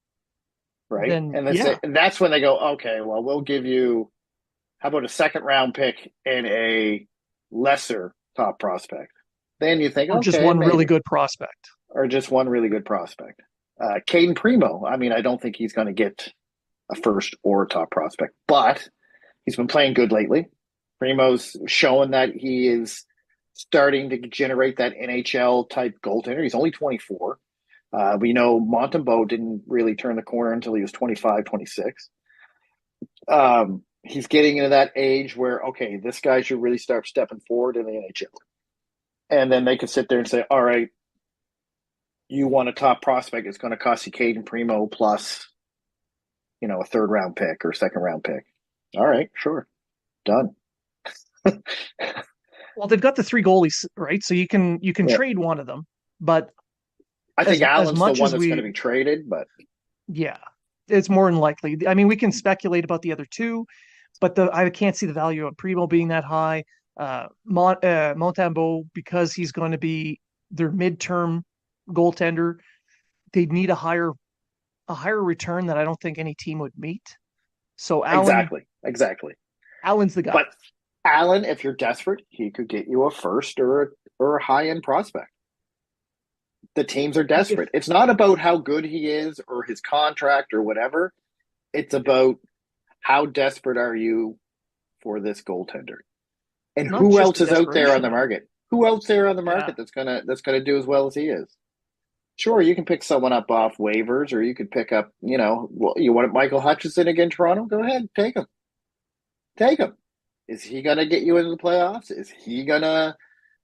B: right?
A: then
B: And
A: yeah.
B: and that's when they go, okay, well, we'll give you how about a second round pick and a lesser top prospect? Then you think,
A: Or just
B: okay,
A: one really
B: maybe,
A: good prospect.
B: or just one really good prospect. Caden Primo, I mean, I don't think he's going to get a first or a top prospect, but he's been playing good lately. Primo's showing that he is starting to generate that NHL type goaltender. He's only 24. We know Montembeau didn't really turn the corner until he was 25, 26. He's getting into that age where, okay, this guy should really start stepping forward in the NHL. And then they could sit there and say, all right, you want a top prospect. It's going to cost you Caden Primo plus, a third round pick or second round pick. All right, sure. Done.
A: Well, they've got the three goalies, right? So you can
B: Yeah.
A: trade one of them, but
B: I think
A: as
B: Allen's the
A: much
B: one
A: as
B: that's going to
A: we
B: be traded, but
A: yeah, it's more than likely. I mean, we can speculate about the other two, but I can't see the value of Primo being that high. Montembeau, because he's going to be their midterm goaltender, they'd need a higher return that I don't think any team would meet. So
B: exactly.
A: Allen's the guy.
B: But Allen, if you're desperate, he could get you a first or a high end prospect. The teams are
A: If
B: desperate. It's not about how good he is or his contract or whatever. It's about how desperate are you for this goaltender, and
A: not
B: who
A: just
B: else
A: the
B: is out there on
A: desperation
B: the
A: of it.
B: market? Who else there on the
A: Yeah,
B: market that's gonna do as well as he is? Sure, you can pick someone up off waivers, or you could pick up, well, you want Michael Hutchinson again, Toronto? Go ahead, take him. Take him. Is he gonna get you into the playoffs? Is he gonna,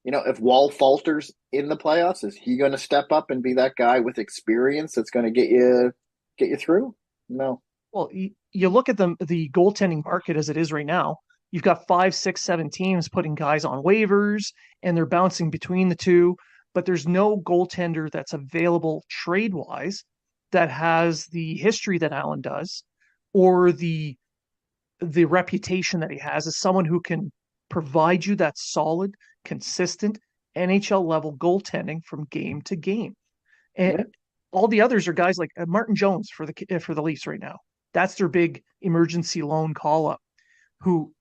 B: if Wall falters in the playoffs, is he gonna step up and be that guy with experience that's gonna get you? get you through? No.
A: Well, you look at the goaltending market as it is right now. You've got five, six, seven teams putting guys on waivers, and they're bouncing between the two. But there's no goaltender that's available trade wise that has the history that Allen does, or the reputation that he has as someone who can provide you that solid, consistent NHL level goaltending from game to game. And
B: Yeah.
A: all the others are guys like Martin Jones for the Leafs right now. That's their big emergency loan call up. Who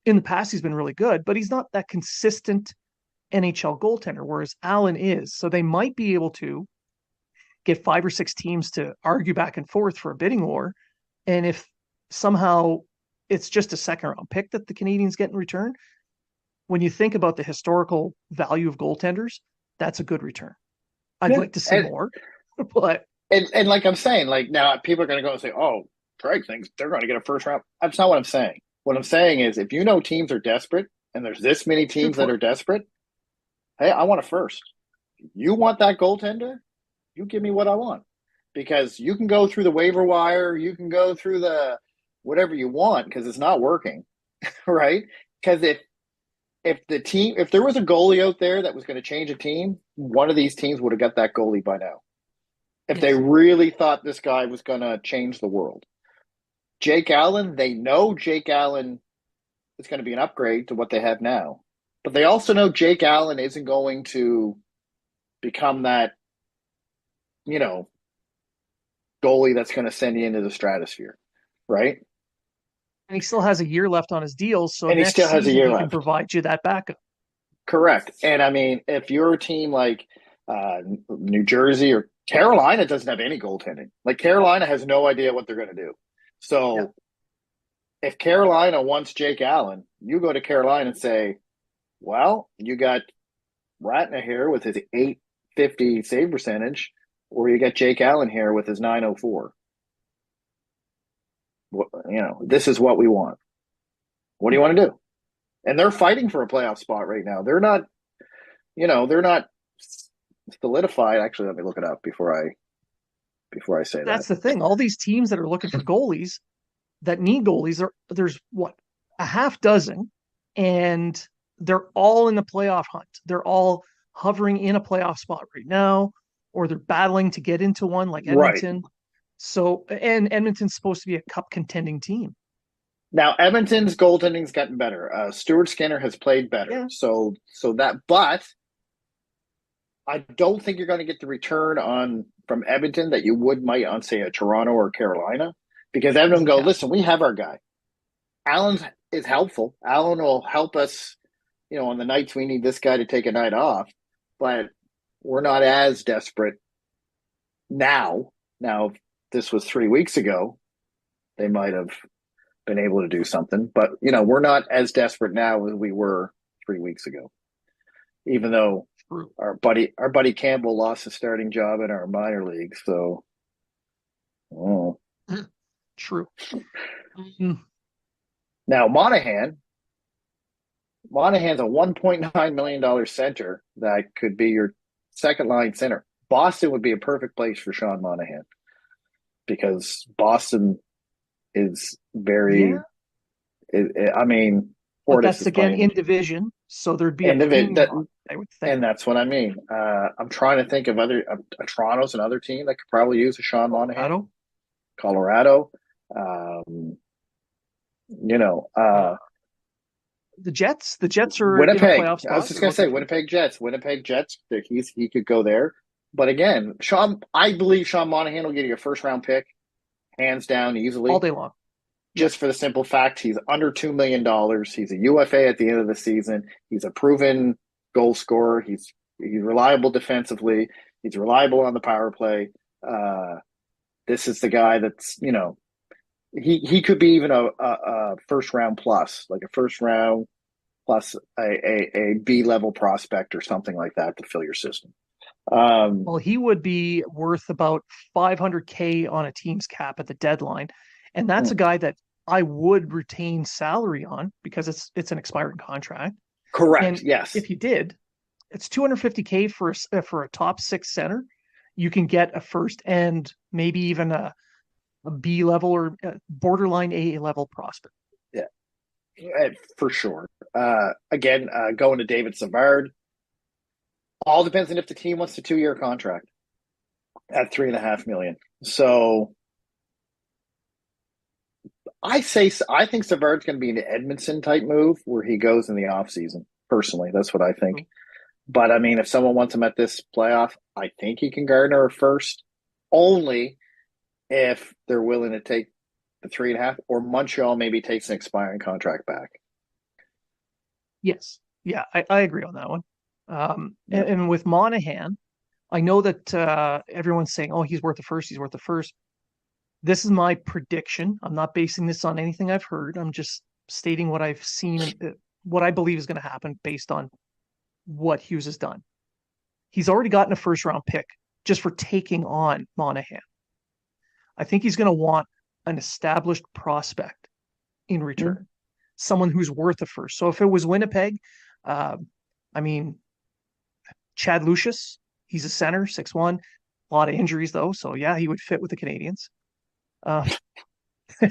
A: in the past he's been really good, but he's not that consistent NHL goaltender, whereas Allen is. So they might be able to get five or six teams to argue back and forth for a bidding war, and if somehow it's just a second round pick that the Canadiens get in return, when you think about the historical value of goaltenders, that's a good return. I'd
B: Yeah.
A: like to see more, but
B: And like I'm saying, like now people are going to go and say, "Oh, Trege thinks they're going to get a first round." That's not what I'm saying. What I'm saying is, if you know teams are desperate, and there's this many
A: shoot
B: teams that
A: for
B: are
A: it.
B: desperate, hey, I want a first. You want that goaltender? You give me what I want, because you can go through the waiver wire, you can go through the whatever you want, because it's not working, right? Because if there was a goalie out there that was going to change a team, one of these teams would have got that goalie by now. If they
A: Yes.
B: really thought this guy was going to change the world. Jake Allen, they know Jake Allen is going to be an upgrade to what they have now. But they also know Jake Allen isn't going to become that, you know, goalie that's going to send you into the stratosphere, right?
A: And he still has a year left on his deal, so
B: And he still
A: next
B: has a
A: season
B: year
A: he can
B: left.
A: provide you that backup.
B: Correct. And I mean, if you're a team like New Jersey or Carolina doesn't have any goaltending. Like Carolina has no idea what they're going to do.
A: Yeah.
B: So if Carolina wants Jake Allen, you go to Carolina and say, well, you got Ratner here with his 850 save percentage, or you got Jake Allen here with his 904. This is what we want. What do you want to do? And they're fighting for a playoff spot right now. They're not solidified. Actually, let me look it up before I say that.
A: That's the thing. All these teams that are looking for goalies that need goalies there's what, a half dozen, and they're all in the playoff hunt. They're all hovering in a playoff spot right now, or they're battling to get into one like
B: Right.
A: Edmonton. So, and Edmonton's supposed to be a cup contending team.
B: Now Edmonton's goaltending's gotten better. Stuart Skinner has played better.
A: Yeah.
B: But I don't think you're going to get the return on from Edmonton that you might on say a Toronto or Carolina, because Edmonton go,
A: Yeah.
B: listen, we have our guy. Allen is helpful. Allen will help us, on the nights we need this guy to take a night off, but we're not as desperate now. Now, if this was 3 weeks ago, they might have been able to do something, but we're not as desperate now as we were 3 weeks ago. Even though
A: True.
B: our buddy Campbell lost his starting job in our minor league, so oh.
A: True. Mm.
B: Now Monahan's a $1.9 million center that could be your second line center. Boston would be a perfect place for Sean Monahan, because Boston is very.
A: Yeah.
B: I mean,
A: But
B: Portis
A: that's
B: is
A: again
B: playing
A: in division, so there'd be a
B: end of it.
A: premium on it, I would think.
B: And that's what I mean. I'm trying to think of other. Toronto's another team that could probably use a Sean Monahan.
A: Colorado.
B: Colorado. Um, you know,
A: Uh,
B: uh,
A: the Jets. The Jets are in a
B: Winnipeg.
A: playoff
B: I was
A: spot.
B: just
A: They're
B: gonna say
A: looking for
B: Winnipeg Jets. Winnipeg Jets. He could go there. But again, I believe Sean Monahan will get you a first round pick, hands down,
A: all
B: easily.
A: day long. Yeah.
B: Just for the simple fact he's under $2 million. He's a UFA at the end of the season. He's a proven goal scorer. He's reliable defensively. He's reliable on the power play. This is the guy that's he could be even a first round plus, like a first round plus a B level prospect or something like that to fill your system.
A: Well, he would be worth about 500K on a team's cap at the deadline, and that's a guy that I would retain salary on because it's an expiring contract.
B: Correct.
A: And
B: Yes.
A: if you did, it's 250K for a top six center. you can get a first and maybe even a B level or borderline A level prospect.
B: Yeah, for sure. Again, going to David Savard, all depends on if the team wants a 2-year contract at 3.5 million. So I think Savard's going to be an Edmondson type move where he goes in the offseason. Personally, that's what I think. But I mean, if someone wants him at this playoff, I think he can garner a first, only if they're willing to take the 3.5, or Montreal maybe takes an expiring contract back.
A: Yes. Yeah, I agree on that one.
B: Yeah.
A: And with Monahan, I know that everyone's saying, oh, he's worth the first, he's worth the first. This is my prediction. I'm not basing this on anything I've heard. I'm just stating what I've seen and what I believe is going to happen based on what Hughes has done. He's already gotten a first round pick just for taking on Monahan. I think he's going to want an established prospect in return, someone who's worth a first. So if it was Winnipeg, uh, I mean, Chad Lucius, he's a center, 6'1", a lot of injuries though. So yeah, he would fit with the Canadiens. Uh,
B: He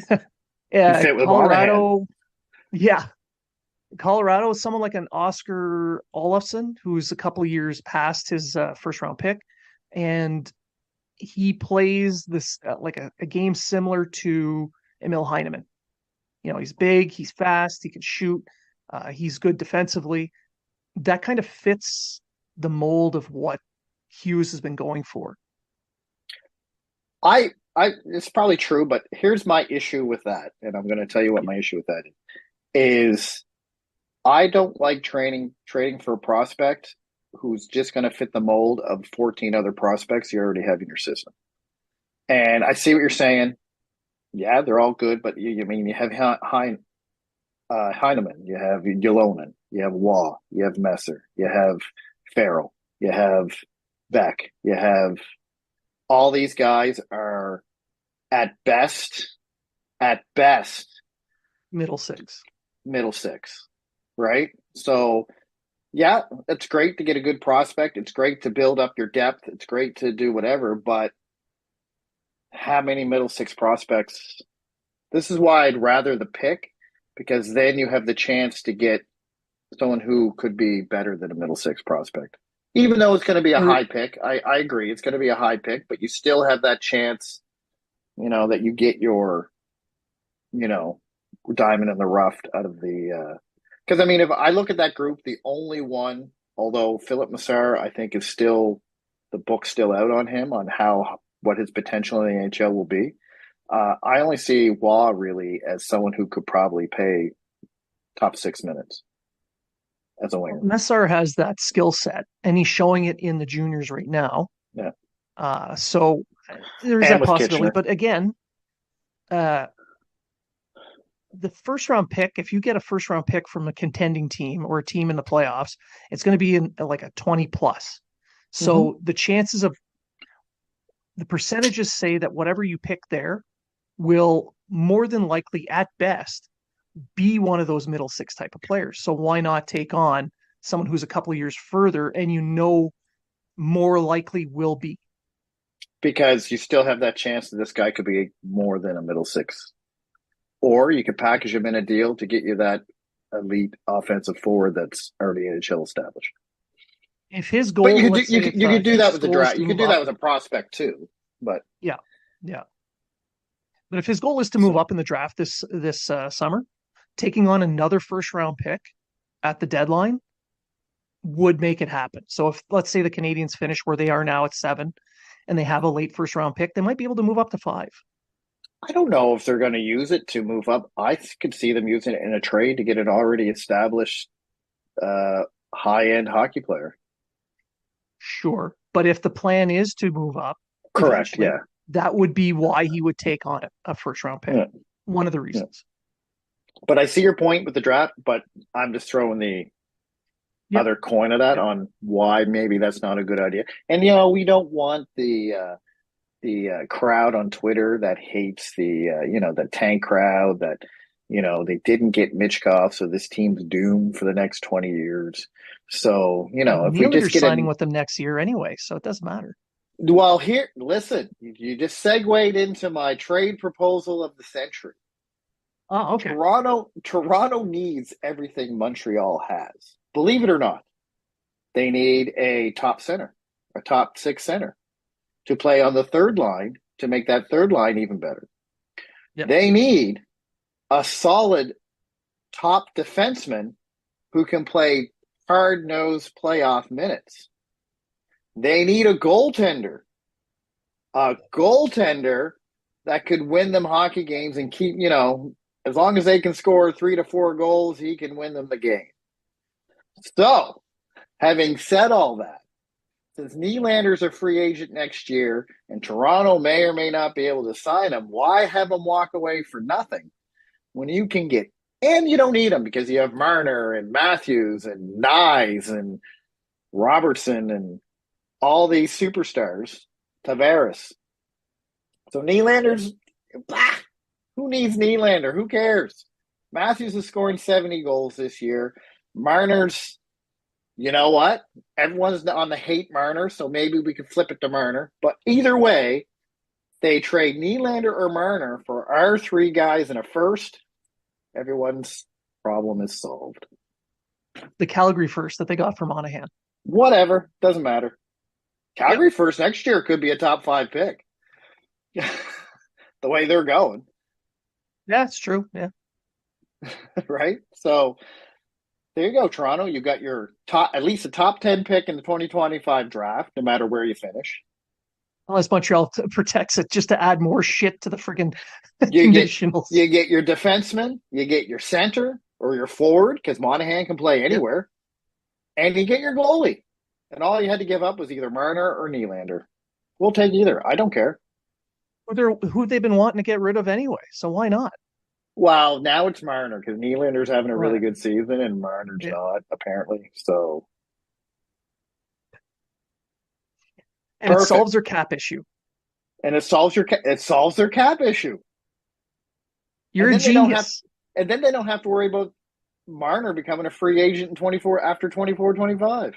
A: yeah,
B: fit with Monahan.
A: Colorado, yeah, Colorado is someone like an Oscar Olofsson, who's a couple of years past his first round pick, and he plays this like a game similar to Emil Heineman. You know, he's big, he's fast, he can shoot, he's good defensively. That kind of fits the mold of what Hughes has been going for.
B: It's probably true, but here's my issue with that, and I'm going to tell you what my issue with that is. I don't like trading for a prospect who's just going to fit the mold of 14 other prospects you already have in your system. And I see what you're saying. Yeah, they're all good, but you mean you have Heineman, you have Ylonen, you have Waugh, you have Messer, you have Farrell, you have Beck, you have all these guys are at best,
A: Middle six.
B: middle six, right? So yeah, it's great to get a good prospect. It's great to build up your depth. It's great to do whatever, but how many middle six prospects? This is why I'd rather the pick, because then you have the chance to get someone who could be better than a middle six prospect. Even though it's going to be a
A: Or
B: high pick, I agree. It's going to be a high pick, but you still have that chance, that you get your, you know, diamond in the rough out of the. Because I mean, if I look at that group, the only one, although Philip Massar, I think is still the book's still out on him on what his potential in the NHL will be. I only see Waugh really as someone who could probably pay top 6 minutes as a winger.
A: Messar has that skill set, and he's showing it in the juniors right now.
B: Yeah,
A: So there's
B: and
A: that
B: with
A: possibility.
B: Kitchener.
A: But again, uh, the first round pick, if you get a first round pick from a contending team or a team in the playoffs, it's going to be in like a 20 plus. So the chances of the percentages say that whatever you pick there will more than likely, at best, be one of those middle six type of players. So why not take on someone who's a couple of years further and more likely will be?
B: Because you still have that chance that this guy could be more than a middle six. Or you could package him in a deal to get you that elite offensive forward that's already NHL established.
A: If his
B: But
A: goal, let's say, if
B: you could do that
A: Hughes'
B: with the
A: goal is
B: draft.
A: to
B: You could
A: move
B: do
A: up,
B: that with a prospect too. But
A: yeah, yeah. But if his goal is to move
B: so
A: up in the draft this summer, taking on another first round pick at the deadline would make it happen. So if, let's say, the Canadiens finish where they are now at 7, and they have a late first round pick, they might be able to move up to 5.
B: I don't know if they're going to use it to move up. I could see them using it in a trade to get an already established high end hockey player.
A: Sure, but if the plan is to move up
B: Correct.
A: eventually,
B: Yeah.
A: that would be why he would take on a first round pick.
B: Yeah.
A: One of the
B: Yeah.
A: reasons.
B: But I see your point with the draft, but I'm just throwing the
A: Yep.
B: other coin of that
A: Yep.
B: on why maybe that's not a good idea. And we don't want the crowd on Twitter that hates the tank crowd that they didn't get Mitchkov, so this team's doomed for the next 20 years. So if we
A: Neither
B: just
A: are
B: get
A: signing
B: in,
A: with them next year anyway, so it doesn't matter.
B: Well, here, listen, you just segued into my trade proposal of the century.
A: Oh, okay.
B: Toronto needs everything Montreal has. Believe it or not, they need a top center, a top six center to play on the third line to make that third line even better.
A: Yep.
B: They need a solid top defenseman who can play hard-nosed playoff minutes. They need a goaltender that could win them hockey games and keep, as long as they can score 3 to 4 goals, he can win them the game. So, having said all that, since Nylander's a free agent next year and Toronto may or may not be able to sign him, why have him walk away for nothing when you can get, and you don't need him because you have Marner and Matthews and Nyes and Robertson and all these superstars, Tavares. So Nylander's, who needs Nylander? Who cares? Matthews is scoring 70 goals this year. Marner's, you know what? Everyone's on the hate Marner, so maybe we could flip it to Marner. But either way, they trade Nylander or Marner for our three guys in a first. Everyone's problem is solved.
A: The Calgary first that they got from Monahan.
B: Whatever. Doesn't matter. Calgary first next year could be a top 5 pick. The way they're going.
A: Yeah, it's true. Yeah.
B: Right? So there you go, Toronto. You got your at least a top 10 pick in the 2025 draft, no matter where you finish.
A: Unless Montreal protects it just to add more shit to the friggin'
B: You
A: conditionals.
B: You get your defenseman, you get your center or your forward, because Monahan can play anywhere, and you get your goalie. And all you had to give up was either Marner or Nylander. We'll take either. I don't care.
A: Who they've been wanting to get rid of anyway, so why not?
B: Well, now it's Marner because Nylander's having a really good season and Marner's not, apparently. So,
A: and Perfect. It solves their cap issue.
B: And it solves their cap issue.
A: You're a genius.
B: And then they don't have to worry about Marner becoming a free agent in 24-25.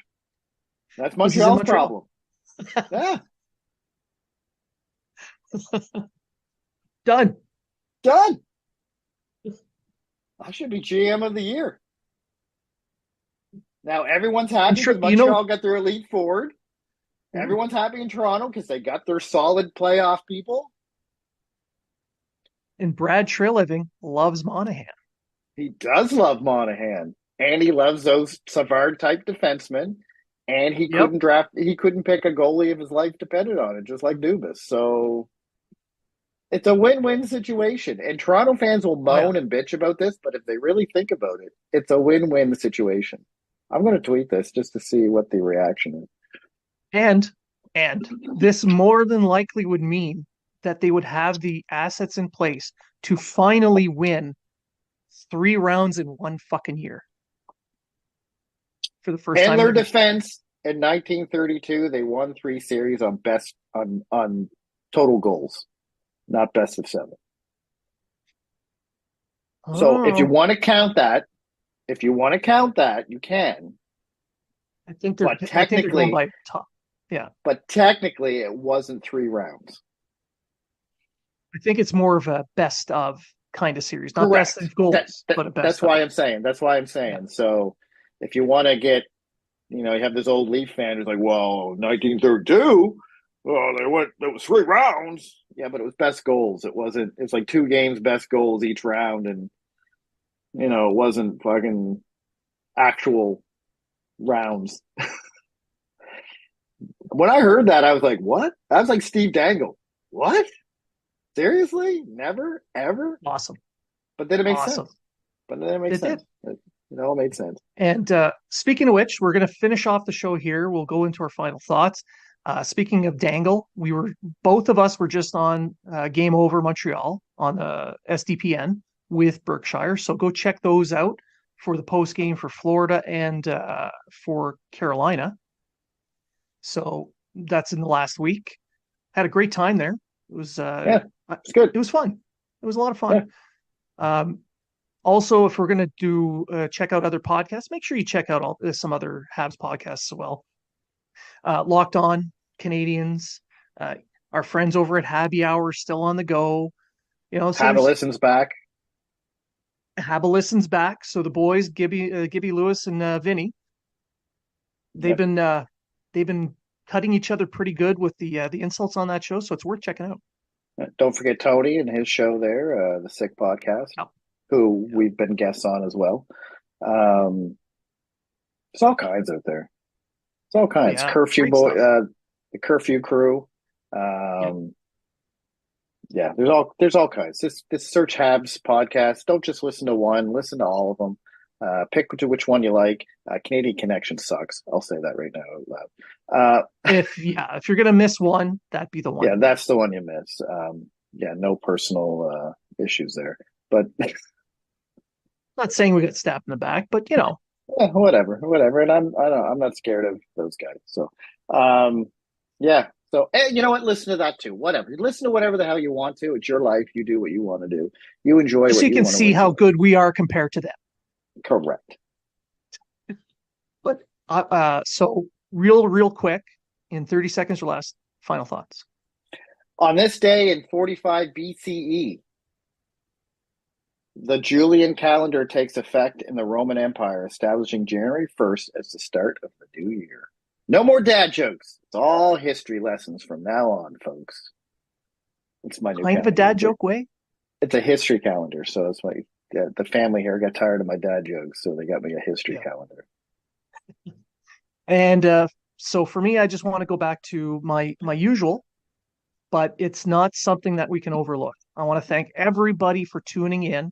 B: That's Montreal's problem. Yeah.
A: Done.
B: I should be GM of the year. Now everyone's happy because Montreal got their elite forward. Everyone's happy in Toronto because they got their solid playoff people.
A: And Brad Treliving loves Monahan.
B: He does love Monahan. And he loves those Savard-type defensemen. And he couldn't pick a goalie if his life depended on it, just like Dubas. So it's a win-win situation. And Toronto fans will moan and bitch about this, but if they really think about it, it's a win-win situation. I'm going to tweet this just to see what the reaction is.
A: And this more than likely would mean that they would have the assets in place to finally win 3 rounds in one fucking year. For the first time.
B: In their defense, in 1932, they won 3 series on on total goals, not best of 7. Oh. So if you want to count that, you can.
A: I think they're going by top. Yeah.
B: But technically, it wasn't 3 rounds.
A: I think it's more of a best of kind of series, not best of goals, but a best.
B: That's why I'm saying. Yeah. So if you want to get, you have this old Leaf fan who's like, well, 1932, it was 3 rounds. Yeah, but it was best goals. It wasn't, it's like 2 games, best goals each round. And, it wasn't fucking actual rounds. When I heard that, I was like, what? I was like Steve Dangle. What? Seriously? Never? Ever?
A: Awesome.
B: But then it makes sense. It all made sense.
A: And speaking of which, we're going to finish off the show here. We'll go into our final thoughts. Speaking of Dangle, both of us were just on Game Over Montreal on SDPN with Berkshire. So go check those out for the post game for Florida and for Carolina. So that's in the last week. Had a great time there. It was
B: it's good.
A: It was fun. It was a lot of fun. Yeah. Also, if we're going to do check out other podcasts, make sure you check out some other Habs podcasts as well. Locked On Canadiens, Uh, our friends over at Happy Hour are still on the go. So
B: Have a
A: there's
B: listens back.
A: Habelison's back. So the boys, Gibby Lewis and Vinny, they've
B: Yep.
A: been uh, they've been cutting each other pretty good with the insults on that show. So it's worth checking out.
B: Don't forget Tony and his show there, the Sick Podcast,
A: Yeah,
B: who
A: yeah,
B: we've been guests on as well. Um, there's all kinds out there. It's all kinds.
A: yeah,
B: Curfew
A: great
B: boy,
A: stuff.
B: the Curfew Crew.
A: Yeah,
B: Um, yeah, there's all kinds. This search Habs podcast. Don't just listen to one. Listen to all of them. Pick which one you like. Canadian Connection sucks. I'll say that right now out loud.
A: if you're gonna miss one, that'd be the one
B: Yeah,
A: to
B: that's
A: miss.
B: the one you miss. Yeah, no personal issues there. But
A: Not saying we got stabbed in the back, but
B: yeah, whatever. And I'm not scared of those guys. So, um, yeah. So, you know what? Listen to that too. Whatever. Listen to whatever the hell you want to. It's your life. You do what you want to do. You enjoy
A: just so
B: what
A: you
B: you
A: can
B: want to
A: see how
B: enjoy.
A: good we are compared to them.
B: Correct.
A: But so real quick, in 30 seconds or less, final thoughts.
B: On this day in 45 BCE, the Julian calendar takes effect in the Roman Empire, establishing January 1st as the start of the new year. No more dad jokes. It's all history lessons from now on, folks. It's my new
A: Kind of a
B: calendar.
A: dad joke way.
B: It's a history calendar, so it's my the family here got tired of my dad jokes, so they got me a history
A: Yeah.
B: calendar.
A: And so for me, I just want to go back to my usual, but it's not something that we can overlook. I want to thank everybody for tuning in.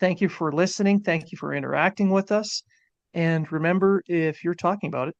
A: Thank you for listening. Thank you for interacting with us. And remember, if you're talking about it,